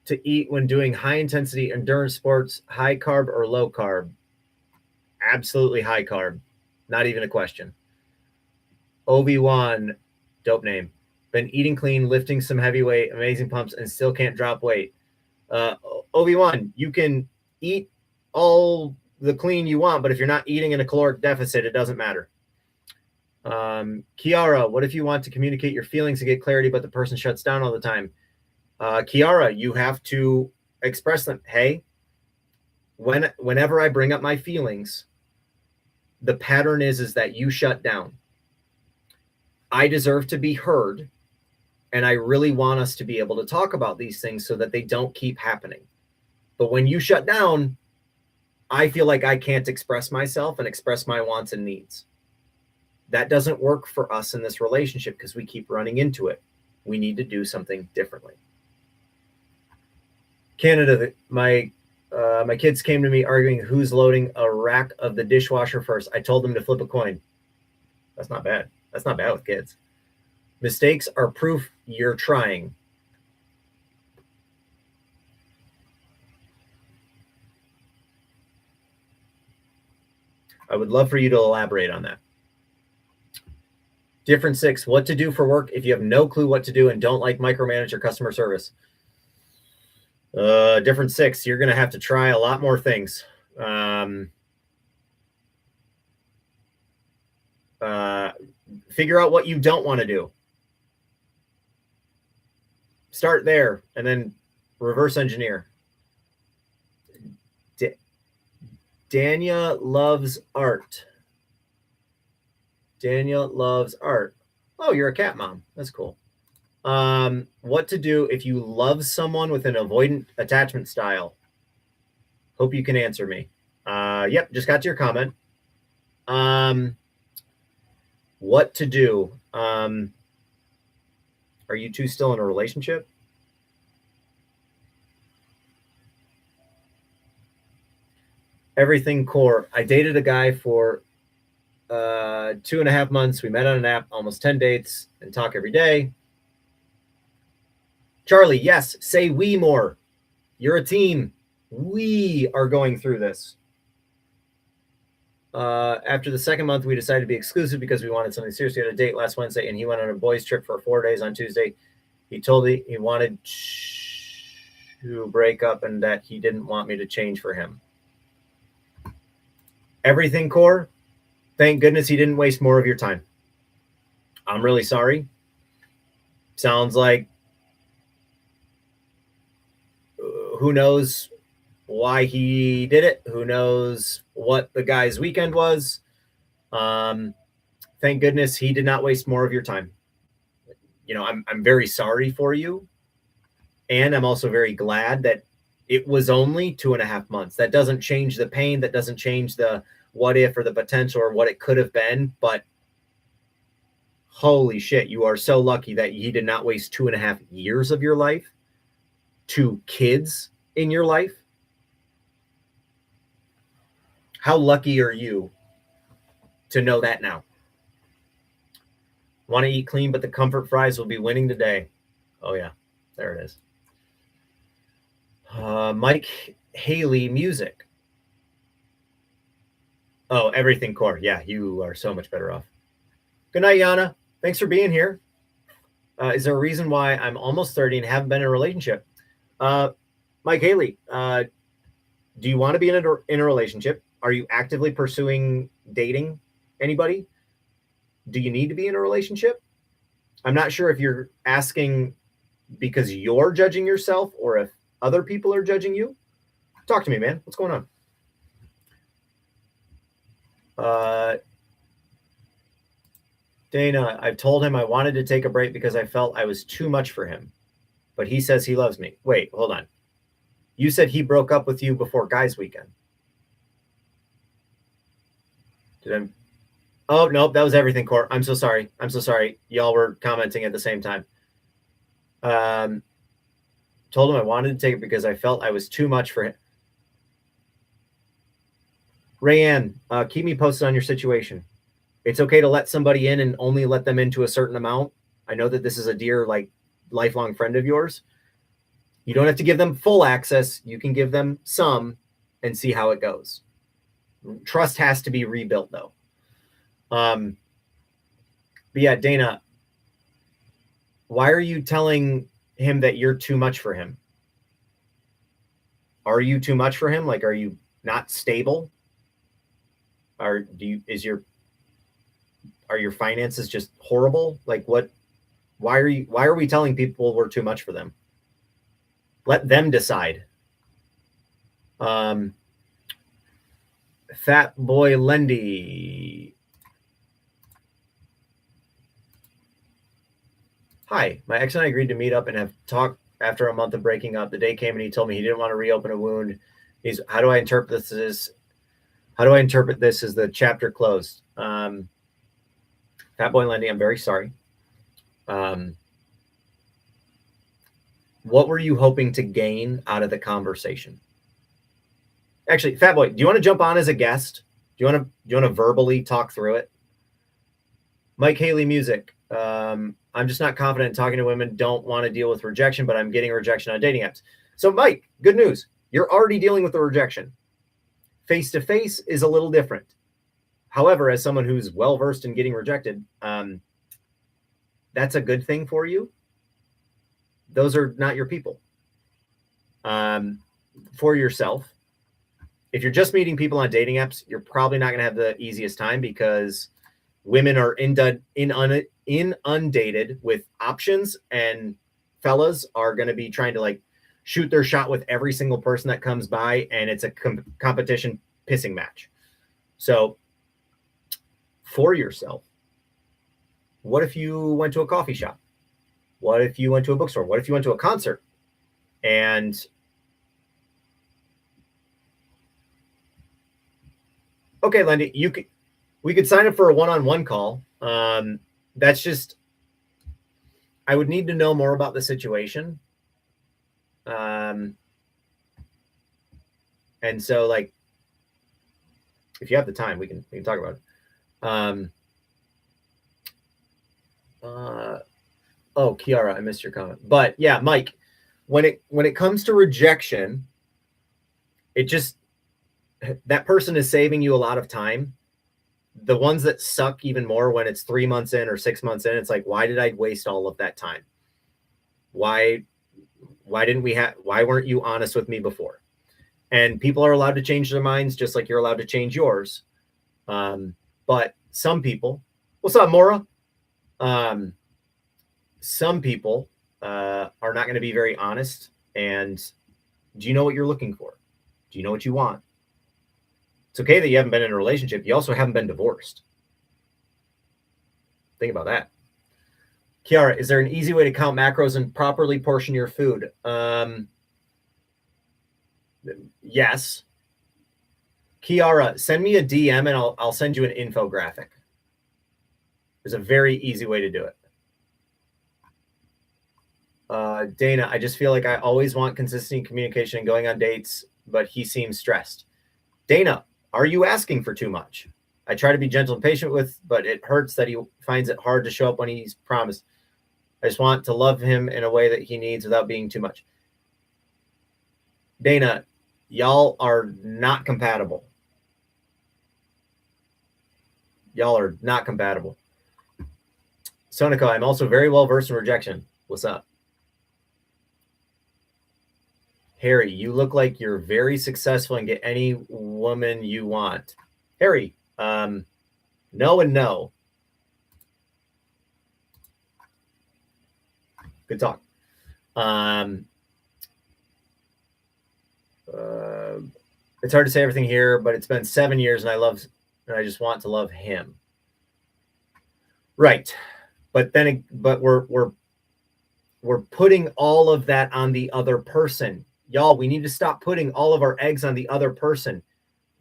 to eat when doing high intensity endurance sports? High carb or low carb? Absolutely high carb. Not even a question. Obi-Wan, dope name. Been eating clean, lifting some heavy weight, amazing pumps, and still can't drop weight. Obi-Wan, you can eat all the clean you want, but if you're not eating in a caloric deficit, it doesn't matter. Kiara, what if you want to communicate your feelings to get clarity, but the person shuts down all the time? Kiara, you have to express them. Hey, whenever I bring up my feelings, the pattern is that you shut down. I deserve to be heard, and I really want us to be able to talk about these things so that they don't keep happening. But when you shut down, I feel like I can't express myself and express my wants and needs. That doesn't work for us in this relationship because we keep running into it. We need to do something differently. Canada, my kids came to me arguing who's loading a rack of the dishwasher first. I told them to flip a coin. That's not bad. That's not bad with kids. Mistakes are proof you're trying. I would love for you to elaborate on that. Different 6, what to do for work if you have no clue what to do and don't like micromanage your customer service. Different 6, you're going to have to try a lot more things. Figure out what you don't want to do. Start there and then reverse engineer. Dania loves art. Dania loves art. Oh, you're a cat mom. That's cool. What to do if you love someone with an avoidant attachment style? Hope you can answer me. Yep, just got to your comment. What to do? Are you two still in a relationship? Everything core. I dated a guy for 2.5 months. We met on an app, almost 10 dates, and talk every day. Charlie, yes, say we more. You're a team. We are going through this. After the second month, we decided to be exclusive because we wanted something serious. We had a date last Wednesday, and he went on a boys' trip for 4 days on Tuesday. He told me he wanted to break up and that he didn't want me to change for him. Everything, Core. Thank goodness he didn't waste more of your time. I'm really sorry. Sounds like who knows why he did it. Who knows what the guy's weekend was. Thank goodness he did not waste more of your time. You know, I'm very sorry for you. And I'm also very glad that it was only 2.5 months. That doesn't change the pain. That doesn't change the what if or the potential or what it could have been. But holy shit, you are so lucky that he did not waste 2.5 years of your life, 2 kids in your life. How lucky are you to know that now? Want to eat clean, but the comfort fries will be winning today. Oh, yeah. There it is. Mike Haley music. Oh, everything core. Yeah, you are so much better off. Good night, Yana. Thanks for being here. Is there a reason why I'm almost 30 and haven't been in a relationship? Mike Haley, do you want to be in a relationship? Are you actively pursuing dating anybody? Do you need to be in a relationship? I'm not sure if you're asking because you're judging yourself or if other people are judging you. Talk to me, man. What's going on? Dana, I've told him I wanted to take a break because I felt I was too much for him, but he says he loves me. Wait, hold on. You said he broke up with you before Guys Weekend. Oh, nope, that was everything, Court. I'm so sorry. Y'all were commenting at the same time. Told him I wanted to take it because I felt I was too much for him. Rayanne, keep me posted on your situation. It's okay to let somebody in and only let them into a certain amount. I know that this is a dear, lifelong friend of yours. You don't have to give them full access. You can give them some and see how it goes. Trust has to be rebuilt, though. But yeah, Dana, why are you telling him that you're too much for him? Are you too much for him? Are you not stable? Are your finances just horrible? Why are we telling people we're too much for them? Let them decide. Fat Boy Lendy. Hi, my ex and I agreed to meet up and have talked after a month of breaking up. The day came and he told me he didn't want to reopen a wound. How do I interpret this as the chapter closed? Fat Boy Lendy, I'm very sorry. What were you hoping to gain out of the conversation? Actually, Fat Boy, do you want to jump on as a guest? Do you want to verbally talk through it? Mike Haley music. I'm just not confident in talking to women. Don't want to deal with rejection, but I'm getting rejection on dating apps. So, Mike, good news. You're already dealing with the rejection. Face-to-face is a little different. However, as someone who's well-versed in getting rejected, that's a good thing for you. Those are not your people. For yourself, if you're just meeting people on dating apps, you're probably not going to have the easiest time because women are inundated with options, and fellas are going to be trying to shoot their shot with every single person that comes by, and it's a competition pissing match. So for yourself, what if you went to a coffee shop? What if you went to a bookstore? What if you went to a concert? And okay, Lendy, we could sign up for a one-on-one call. That's just, I would need to know more about the situation. And so if you have the time, we can talk about it. Oh, Kiara, I missed your comment. But yeah, Mike, when it comes to rejection, it just, that person is saving you a lot of time. The ones that suck even more when it's 3 months in or 6 months in, it's like, why did I waste all of that time? Why weren't you honest with me before? And people are allowed to change their minds just like you're allowed to change yours. But some people, what's up, Maura? Some people are not going to be very honest. And do you know what you're looking for? Do you know what you want? It's okay that you haven't been in a relationship. You also haven't been divorced. Think about that. Kiara, is there an easy way to count macros and properly portion your food? Yes. Kiara, send me a DM and I'll send you an infographic. There's a very easy way to do it. Dana, I just feel like I always want consistency communication and going on dates, but he seems stressed. Dana, are you asking for too much? I try to be gentle and patient with, but it hurts that he finds it hard to show up when he's promised. I just want to love him in a way that he needs without being too much. Dana, y'all are not compatible. Y'all are not compatible. Sonika, I'm also very well versed in rejection. What's up? Harry, you look like you're very successful and get any woman you want. Harry, no and no. Good talk. It's hard to say everything here, but it's been 7 years and I just want to love him. Right. But we're putting all of that on the other person. Y'all, we need to stop putting all of our eggs on the other person.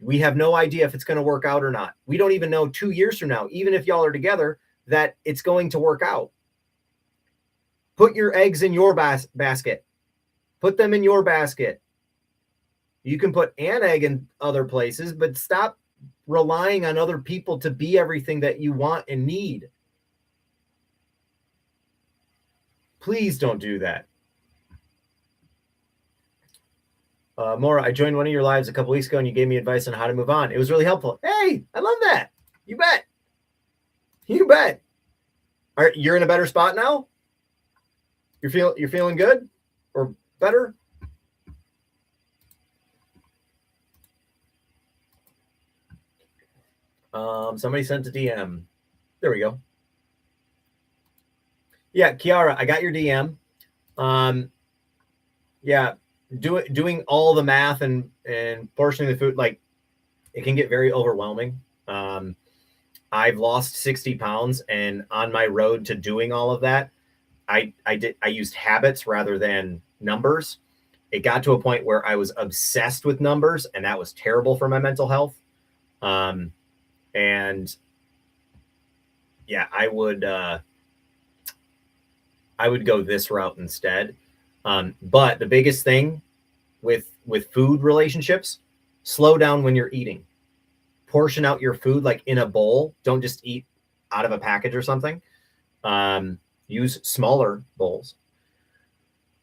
We have no idea if it's going to work out or not. We don't even know 2 years from now, even if y'all are together, that it's going to work out. Put your eggs in your basket. Put them in your basket. You can put an egg in other places, but stop relying on other people to be everything that you want and need. Please don't do that. Maura, I joined one of your lives a couple weeks ago and you gave me advice on how to move on. It was really helpful. Hey, I love that. You bet. You bet. You're in a better spot now? You're feeling good or better? Somebody sent a DM. There we go. Yeah, Kiara, I got your DM. Yeah, doing all the math and portioning the food, like, it can get very overwhelming. I've lost 60 pounds, and on my road to doing all of that, I used habits rather than numbers. It got to a point where I was obsessed with numbers, and that was terrible for my mental health. And yeah, I would go this route instead. But the biggest thing with food relationships, slow down when you're eating. Portion out your food like in a bowl. Don't just eat out of a package or something. Use smaller bowls.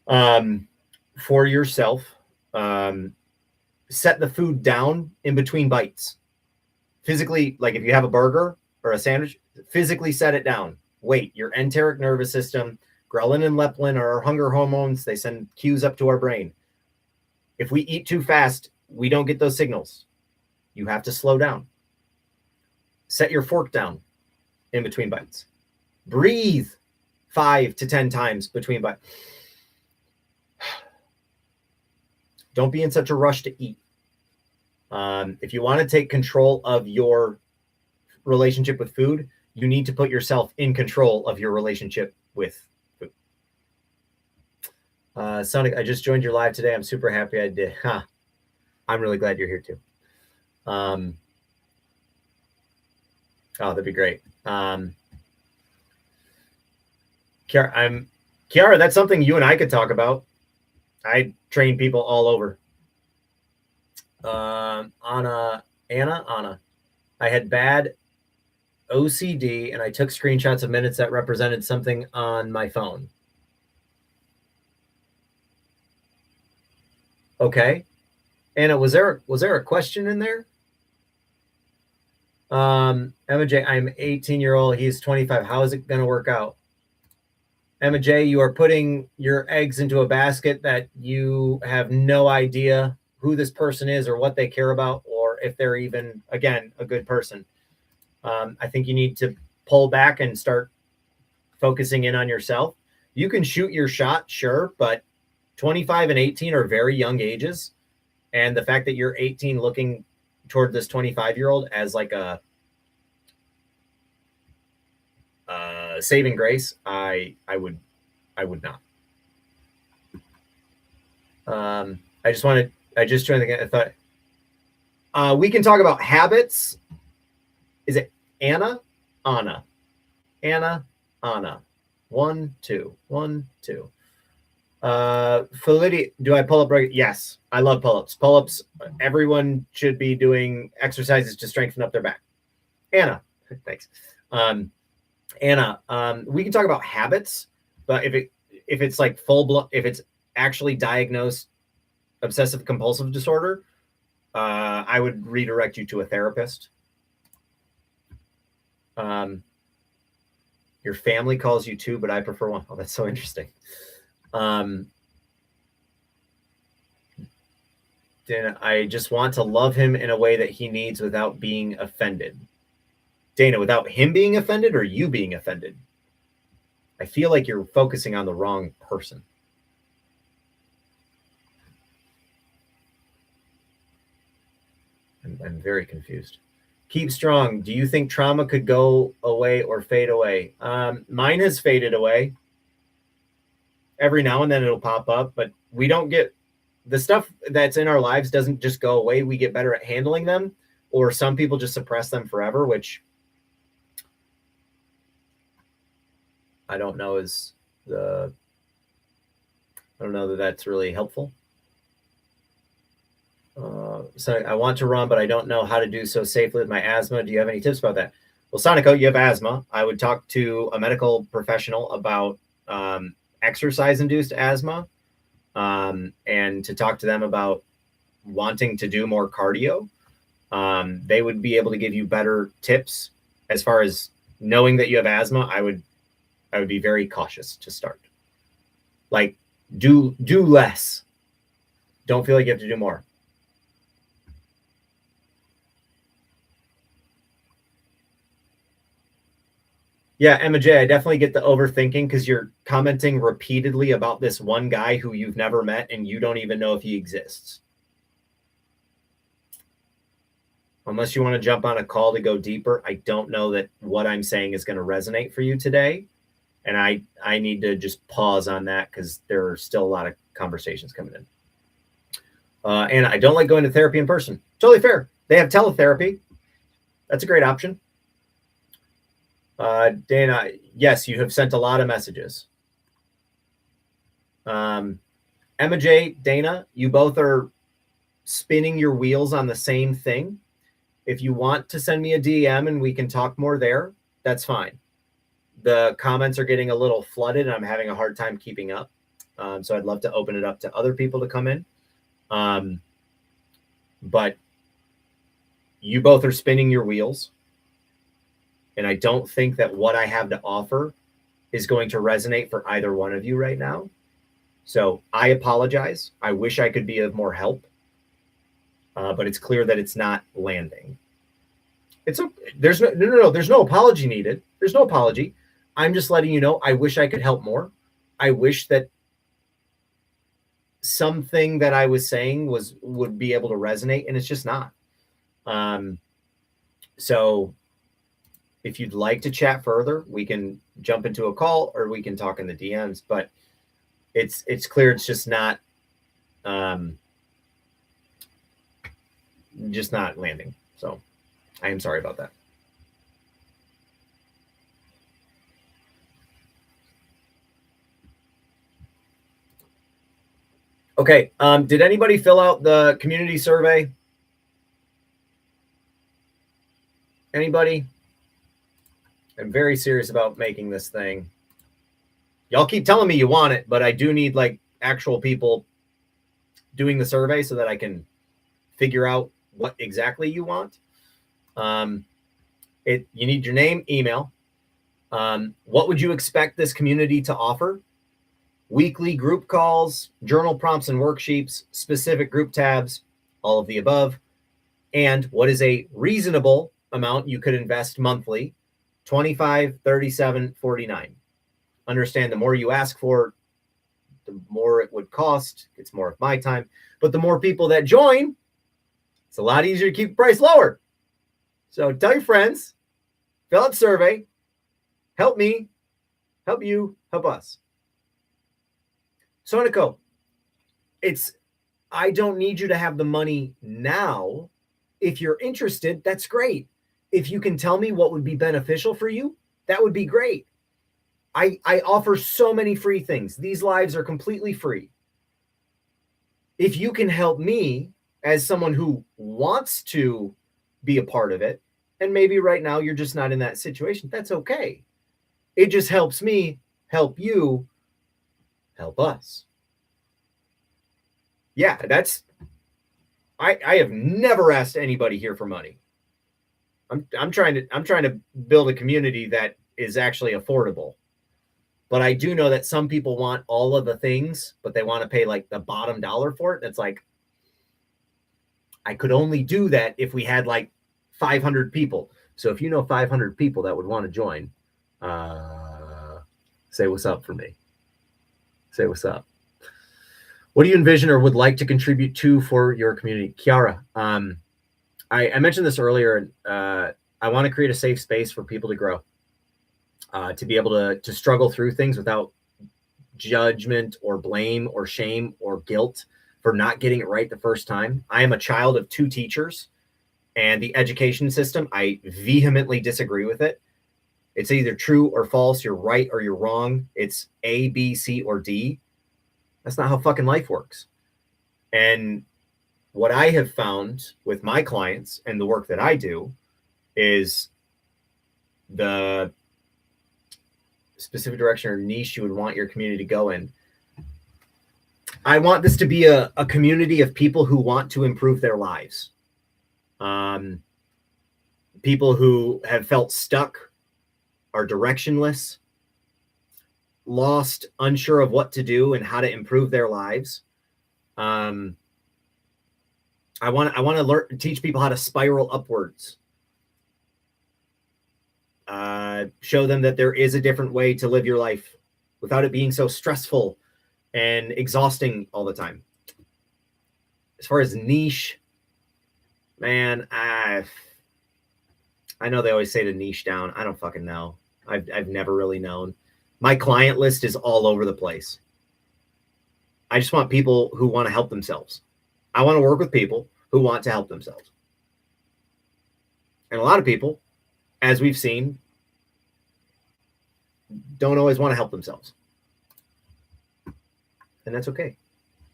For yourself, set the food down in between bites. Physically, like if you have a burger or a sandwich, physically set it down. Wait, your enteric nervous system, ghrelin and leptin are our hunger hormones. They send cues up to our brain. If we eat too fast, we don't get those signals. You have to slow down. Set your fork down in between bites. Breathe 5 to 10 times between bites. Don't be in such a rush to eat. If you want to take control of your relationship with food, you need to put yourself in control of your relationship with food. Sonic, I just joined your live today. I'm super happy I did. I'm really glad you're here too. Oh, that'd be great. Kiara, that's something you and I could talk about. I train people all over. Anna. I had bad OCD and I took screenshots of minutes that represented something on my phone. Okay. Anna, was there a question in there? Emma J, I'm 18-year-old. He's 25. How is it going to work out? Emma J, you are putting your eggs into a basket that you have no idea who this person is or what they care about, or if they're even, again, a good person. I think you need to pull back and start focusing in on yourself. You can shoot your shot, sure, but 25 and 18 are very young ages. And the fact that you're 18 looking toward this 25-year-old as like a saving grace, I would not. I just trying to get, I thought, we can talk about habits. Is it Anna? Anna. Anna. Anna. 1, 2. 1, 2. Lydia, do I pull up? Yes, I love pull-ups. Pull-ups, everyone should be doing exercises to strengthen up their back. Anna, thanks. Anna, we can talk about habits, but if it's like if it's actually diagnosed obsessive compulsive disorder, I would redirect you to a therapist. Your family calls you two, but I prefer one. Oh, that's so interesting. Dana, I just want to love him in a way that he needs without being offended. Dana, without him being offended or you being offended? I feel like you're focusing on the wrong person. I'm very confused. Keep strong. Do you think trauma could go away or fade away? Mine has faded away. Every now and then it'll pop up, but we don't get the stuff that's in our lives doesn't just go away. We get better at handling them, or some people just suppress them forever, which I don't know I don't know that that's really helpful. So I want to run, but I don't know how to do so safely with my asthma. Do you have any tips about that? Well, Sonico, you have asthma. I would talk to a medical professional about exercise-induced asthma, and to talk to them about wanting to do more cardio. They would be able to give you better tips as far as knowing that you have asthma. I would be very cautious to start. Like, do less. Don't feel like you have to do more. Yeah, Emma J, I definitely get the overthinking because you're commenting repeatedly about this one guy who you've never met and you don't even know if he exists. Unless you want to jump on a call to go deeper, I don't know that what I'm saying is going to resonate for you today. And I need to just pause on that because there are still a lot of conversations coming in. And I don't like going to therapy in person. Totally fair. They have teletherapy. That's a great option. Dana, yes, you have sent a lot of messages. Emma J, Dana, you both are spinning your wheels on the same thing. If you want to send me a DM and we can talk more there, that's fine. The comments are getting a little flooded and I'm having a hard time keeping up. So I'd love to open it up to other people to come in. But you both are spinning your wheels. And I don't think that what I have to offer is going to resonate for either one of you right now. So I apologize. I wish I could be of more help. But it's clear that it's not landing. There's no apology needed. There's no apology. I'm just letting you know, I wish I could help more. I wish that something that I was saying would be able to resonate, and it's just not. So if you'd like to chat further, we can jump into a call or we can talk in the DMs, but it's clear it's just not landing. So I am sorry about that. Okay. Did anybody fill out the community survey? Anybody? I'm very serious about making this thing. Y'all keep telling me you want it, but I do need like actual people doing the survey so that I can figure out what exactly you want. You need your name, email. What would you expect this community to offer? Weekly group calls, journal prompts and worksheets, specific group tabs, all of the above. And what is a reasonable amount you could invest monthly? 25, 37, 49. Understand the more you ask for, the more it would cost. It's more of my time. But the more people that join, it's a lot easier to keep the price lower. So tell your friends, fill out the survey, help me, help you, help us. Sonico, I don't need you to have the money now. If you're interested, that's great. If you can tell me what would be beneficial for you, that would be great. I offer so many free things. These lives are completely free. If you can help me as someone who wants to be a part of it, and maybe right now you're just not in that situation, that's okay. It just helps me help you help us. Yeah, I have never asked anybody here for money. I'm trying to build a community that is actually affordable. But I do know that some people want all of the things, but they want to pay like the bottom dollar for it. That's like, I could only do that if we had like 500 people. So if you know 500 people that would want to join, say what's up for me. Say what's up. What do you envision or would like to contribute to for your community? Kiara, I mentioned this earlier. I want to create a safe space for people to grow, to be able to struggle through things without judgment or blame or shame or guilt for not getting it right the first time. I am a child of 2 teachers, and the education system, I vehemently disagree with it. It's either true or false. You're right or you're wrong. It's A, B, C, or D. That's not how fucking life works. And what I have found with my clients and the work that I do is the specific direction or niche you would want your community to go in. I want this to be a community of people who want to improve their lives. People who have felt stuck, are directionless, lost, unsure of what to do and how to improve their lives. I want to teach people how to spiral upwards. Show them that there is a different way to live your life without it being so stressful and exhausting all the time. As far as niche, man, I know they always say to niche down. I don't fucking know. I've never really known. My client list is all over the place. I just want people who want to help themselves. I want to work with people who want to help themselves. And a lot of people, as we've seen, don't always want to help themselves. And that's okay.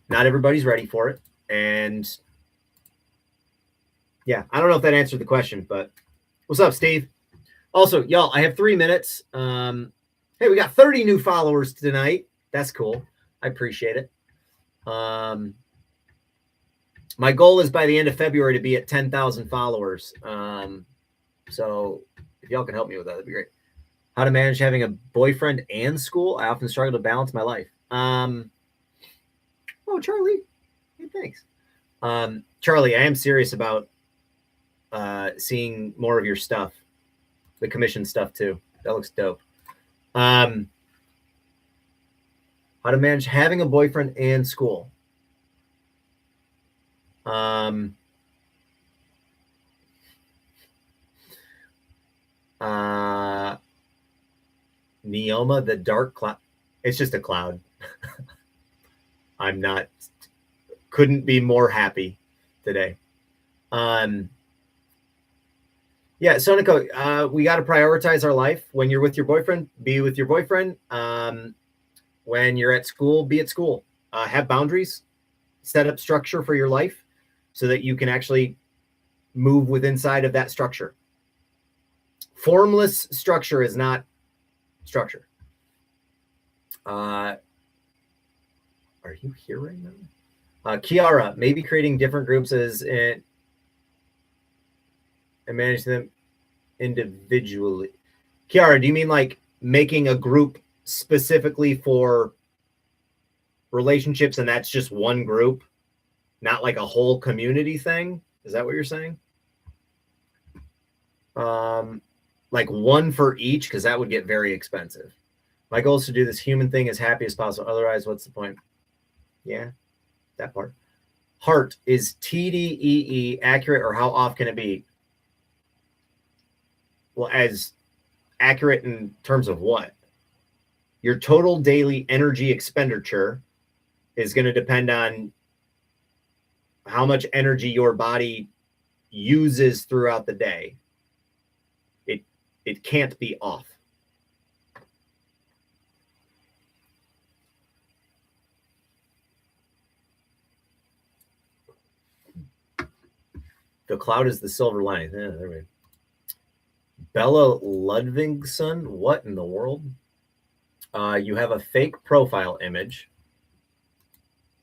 Not everybody's ready for it. And yeah, I don't know if that answered the question, but what's up, Steve? Also, y'all, I have 3 minutes. Hey, we got 30 new followers tonight. That's cool. I appreciate it. My goal is by the end of February to be at 10,000 followers. So if y'all can help me with that, that'd be great. How to manage having a boyfriend and school. I often struggle to balance my life. Oh, Charlie. Hey, thanks. Charlie, I am serious about seeing more of your stuff. The commission stuff too. That looks dope. How to manage having a boyfriend and school. Neoma, the dark cloud. It's just a cloud. Couldn't be more happy today. Yeah, Sonico, we got to prioritize our life. When you're with your boyfriend, be with your boyfriend. When you're at school, be at school. Have boundaries, set up structure for your life so that you can actually move within inside of that structure. Formless structure is not structure. Are you here right now? Kiara, maybe creating different groups and manage them individually. Kiara, do you mean like making a group specifically for relationships and that's just one group, not like a whole community thing? Is that what you're saying? Like one for each, because that would get very expensive. My goal is to do this human thing as happy as possible. Otherwise, what's the point? Yeah, that part. Heart, is TDEE accurate, or how off can it be? Well, as accurate in terms of what? Your total daily energy expenditure is going to depend on how much energy your body uses throughout the day. It can't be off. The cloud is the silver lining. Yeah, there we go. Bella Ludvigson, what in the world? You have a fake profile image.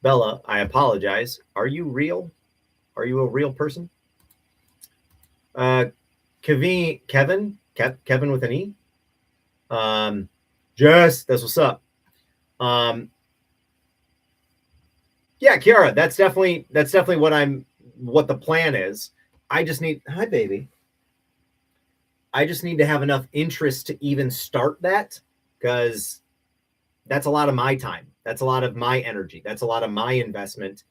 Bella, I apologize. Are you real? Are you a real person? Kevin with an E. Jess, that's what's up. Yeah, Kiara, that's definitely what the plan is. I just need, hi baby. I just need to have enough interest to even start that, because that's a lot of my time. That's a lot of my energy. That's a lot of my investment.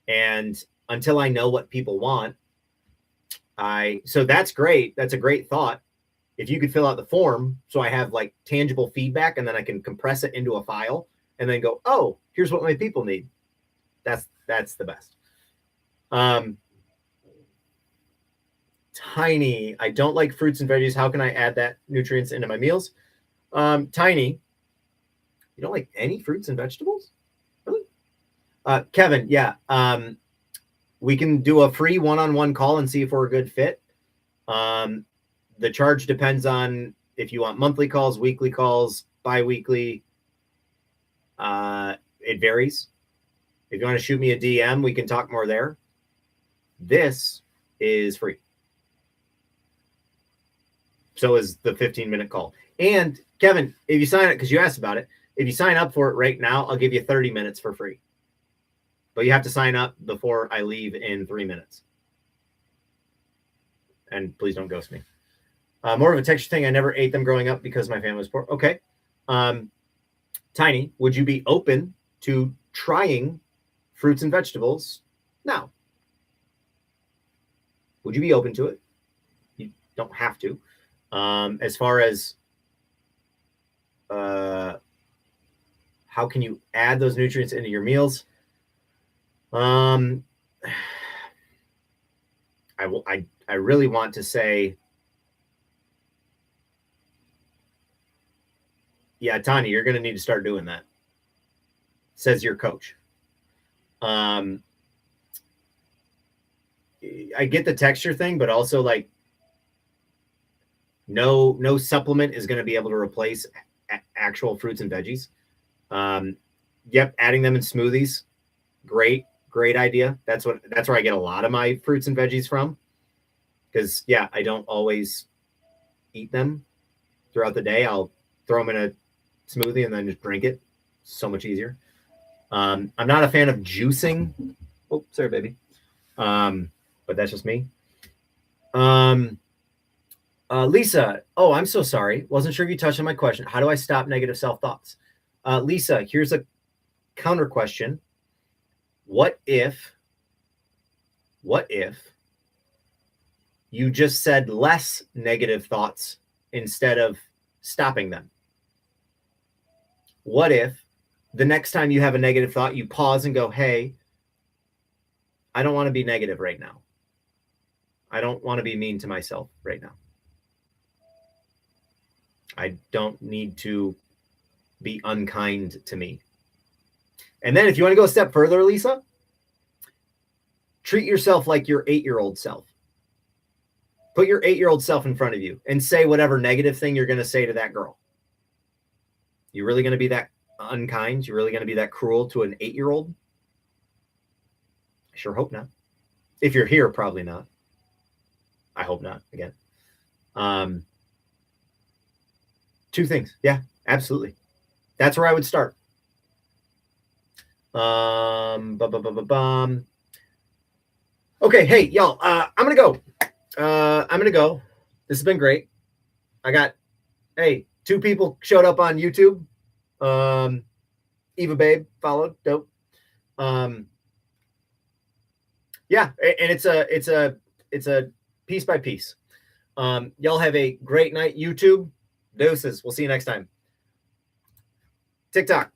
And until I know what people want, so that's great. That's a great thought. If you could fill out the form so I have like tangible feedback, and then I can compress it into a file and then go, oh, here's what my people need. That's the best. Tiny, I don't like fruits and veggies. How can I add that nutrients into my meals? Tiny, you don't like any fruits and vegetables? Really? Kevin, yeah. We can do a free one-on-one call and see if we're a good fit. The charge depends on if you want monthly calls, weekly calls, bi-weekly. It varies. If you want to shoot me a DM, we can talk more there. This is free. So is the 15-minute call. And Kevin, if you sign up, because you asked about it, if you sign up for it right now, I'll give you 30 minutes for free. But you have to sign up before I leave in 3 minutes. And please don't ghost me. More of a texture thing. I never ate them growing up because my family was poor. Okay. Tiny, would you be open to trying fruits and vegetables now? Would you be open to it? You don't have to. As far as how can you add those nutrients into your meals? I really want to say, yeah, Tanya, you're going to need to start doing that, says your coach. I get the texture thing, but also like no supplement is going to be able to replace actual fruits and veggies. Yep, adding them in smoothies, great idea. That's where I get a lot of my fruits and veggies from, because yeah, I don't always eat them throughout the day. I'll throw them in a smoothie and then just drink it. So much easier. I'm not a fan of juicing. Oh, sorry, baby. But that's just me. Lisa, oh, I'm so sorry. Wasn't sure if you touched on my question. How do I stop negative self-thoughts? Lisa, here's a counter question. What if you just said less negative thoughts instead of stopping them? What if the next time you have a negative thought, you pause and go, hey, I don't want to be negative right now. I don't want to be mean to myself right now. I don't need to be unkind to me. And then if you want to go a step further, Lisa, treat yourself like your 8-year-old self. Put your 8-year-old self in front of you and say whatever negative thing you're going to say to that girl. You really going to be that unkind? You're really going to be that cruel to an 8-year-old? sure hope not. If you're here, probably not. I hope not, again. Two things. Yeah, absolutely. That's where I would start. Okay, hey, y'all, I'm gonna go. This has been great. I got, hey, 2 people showed up on YouTube. Eva Babe followed. Dope. Yeah, and it's a piece by piece. Y'all have a great night, YouTube. Deuces. We'll see you next time. TikTok.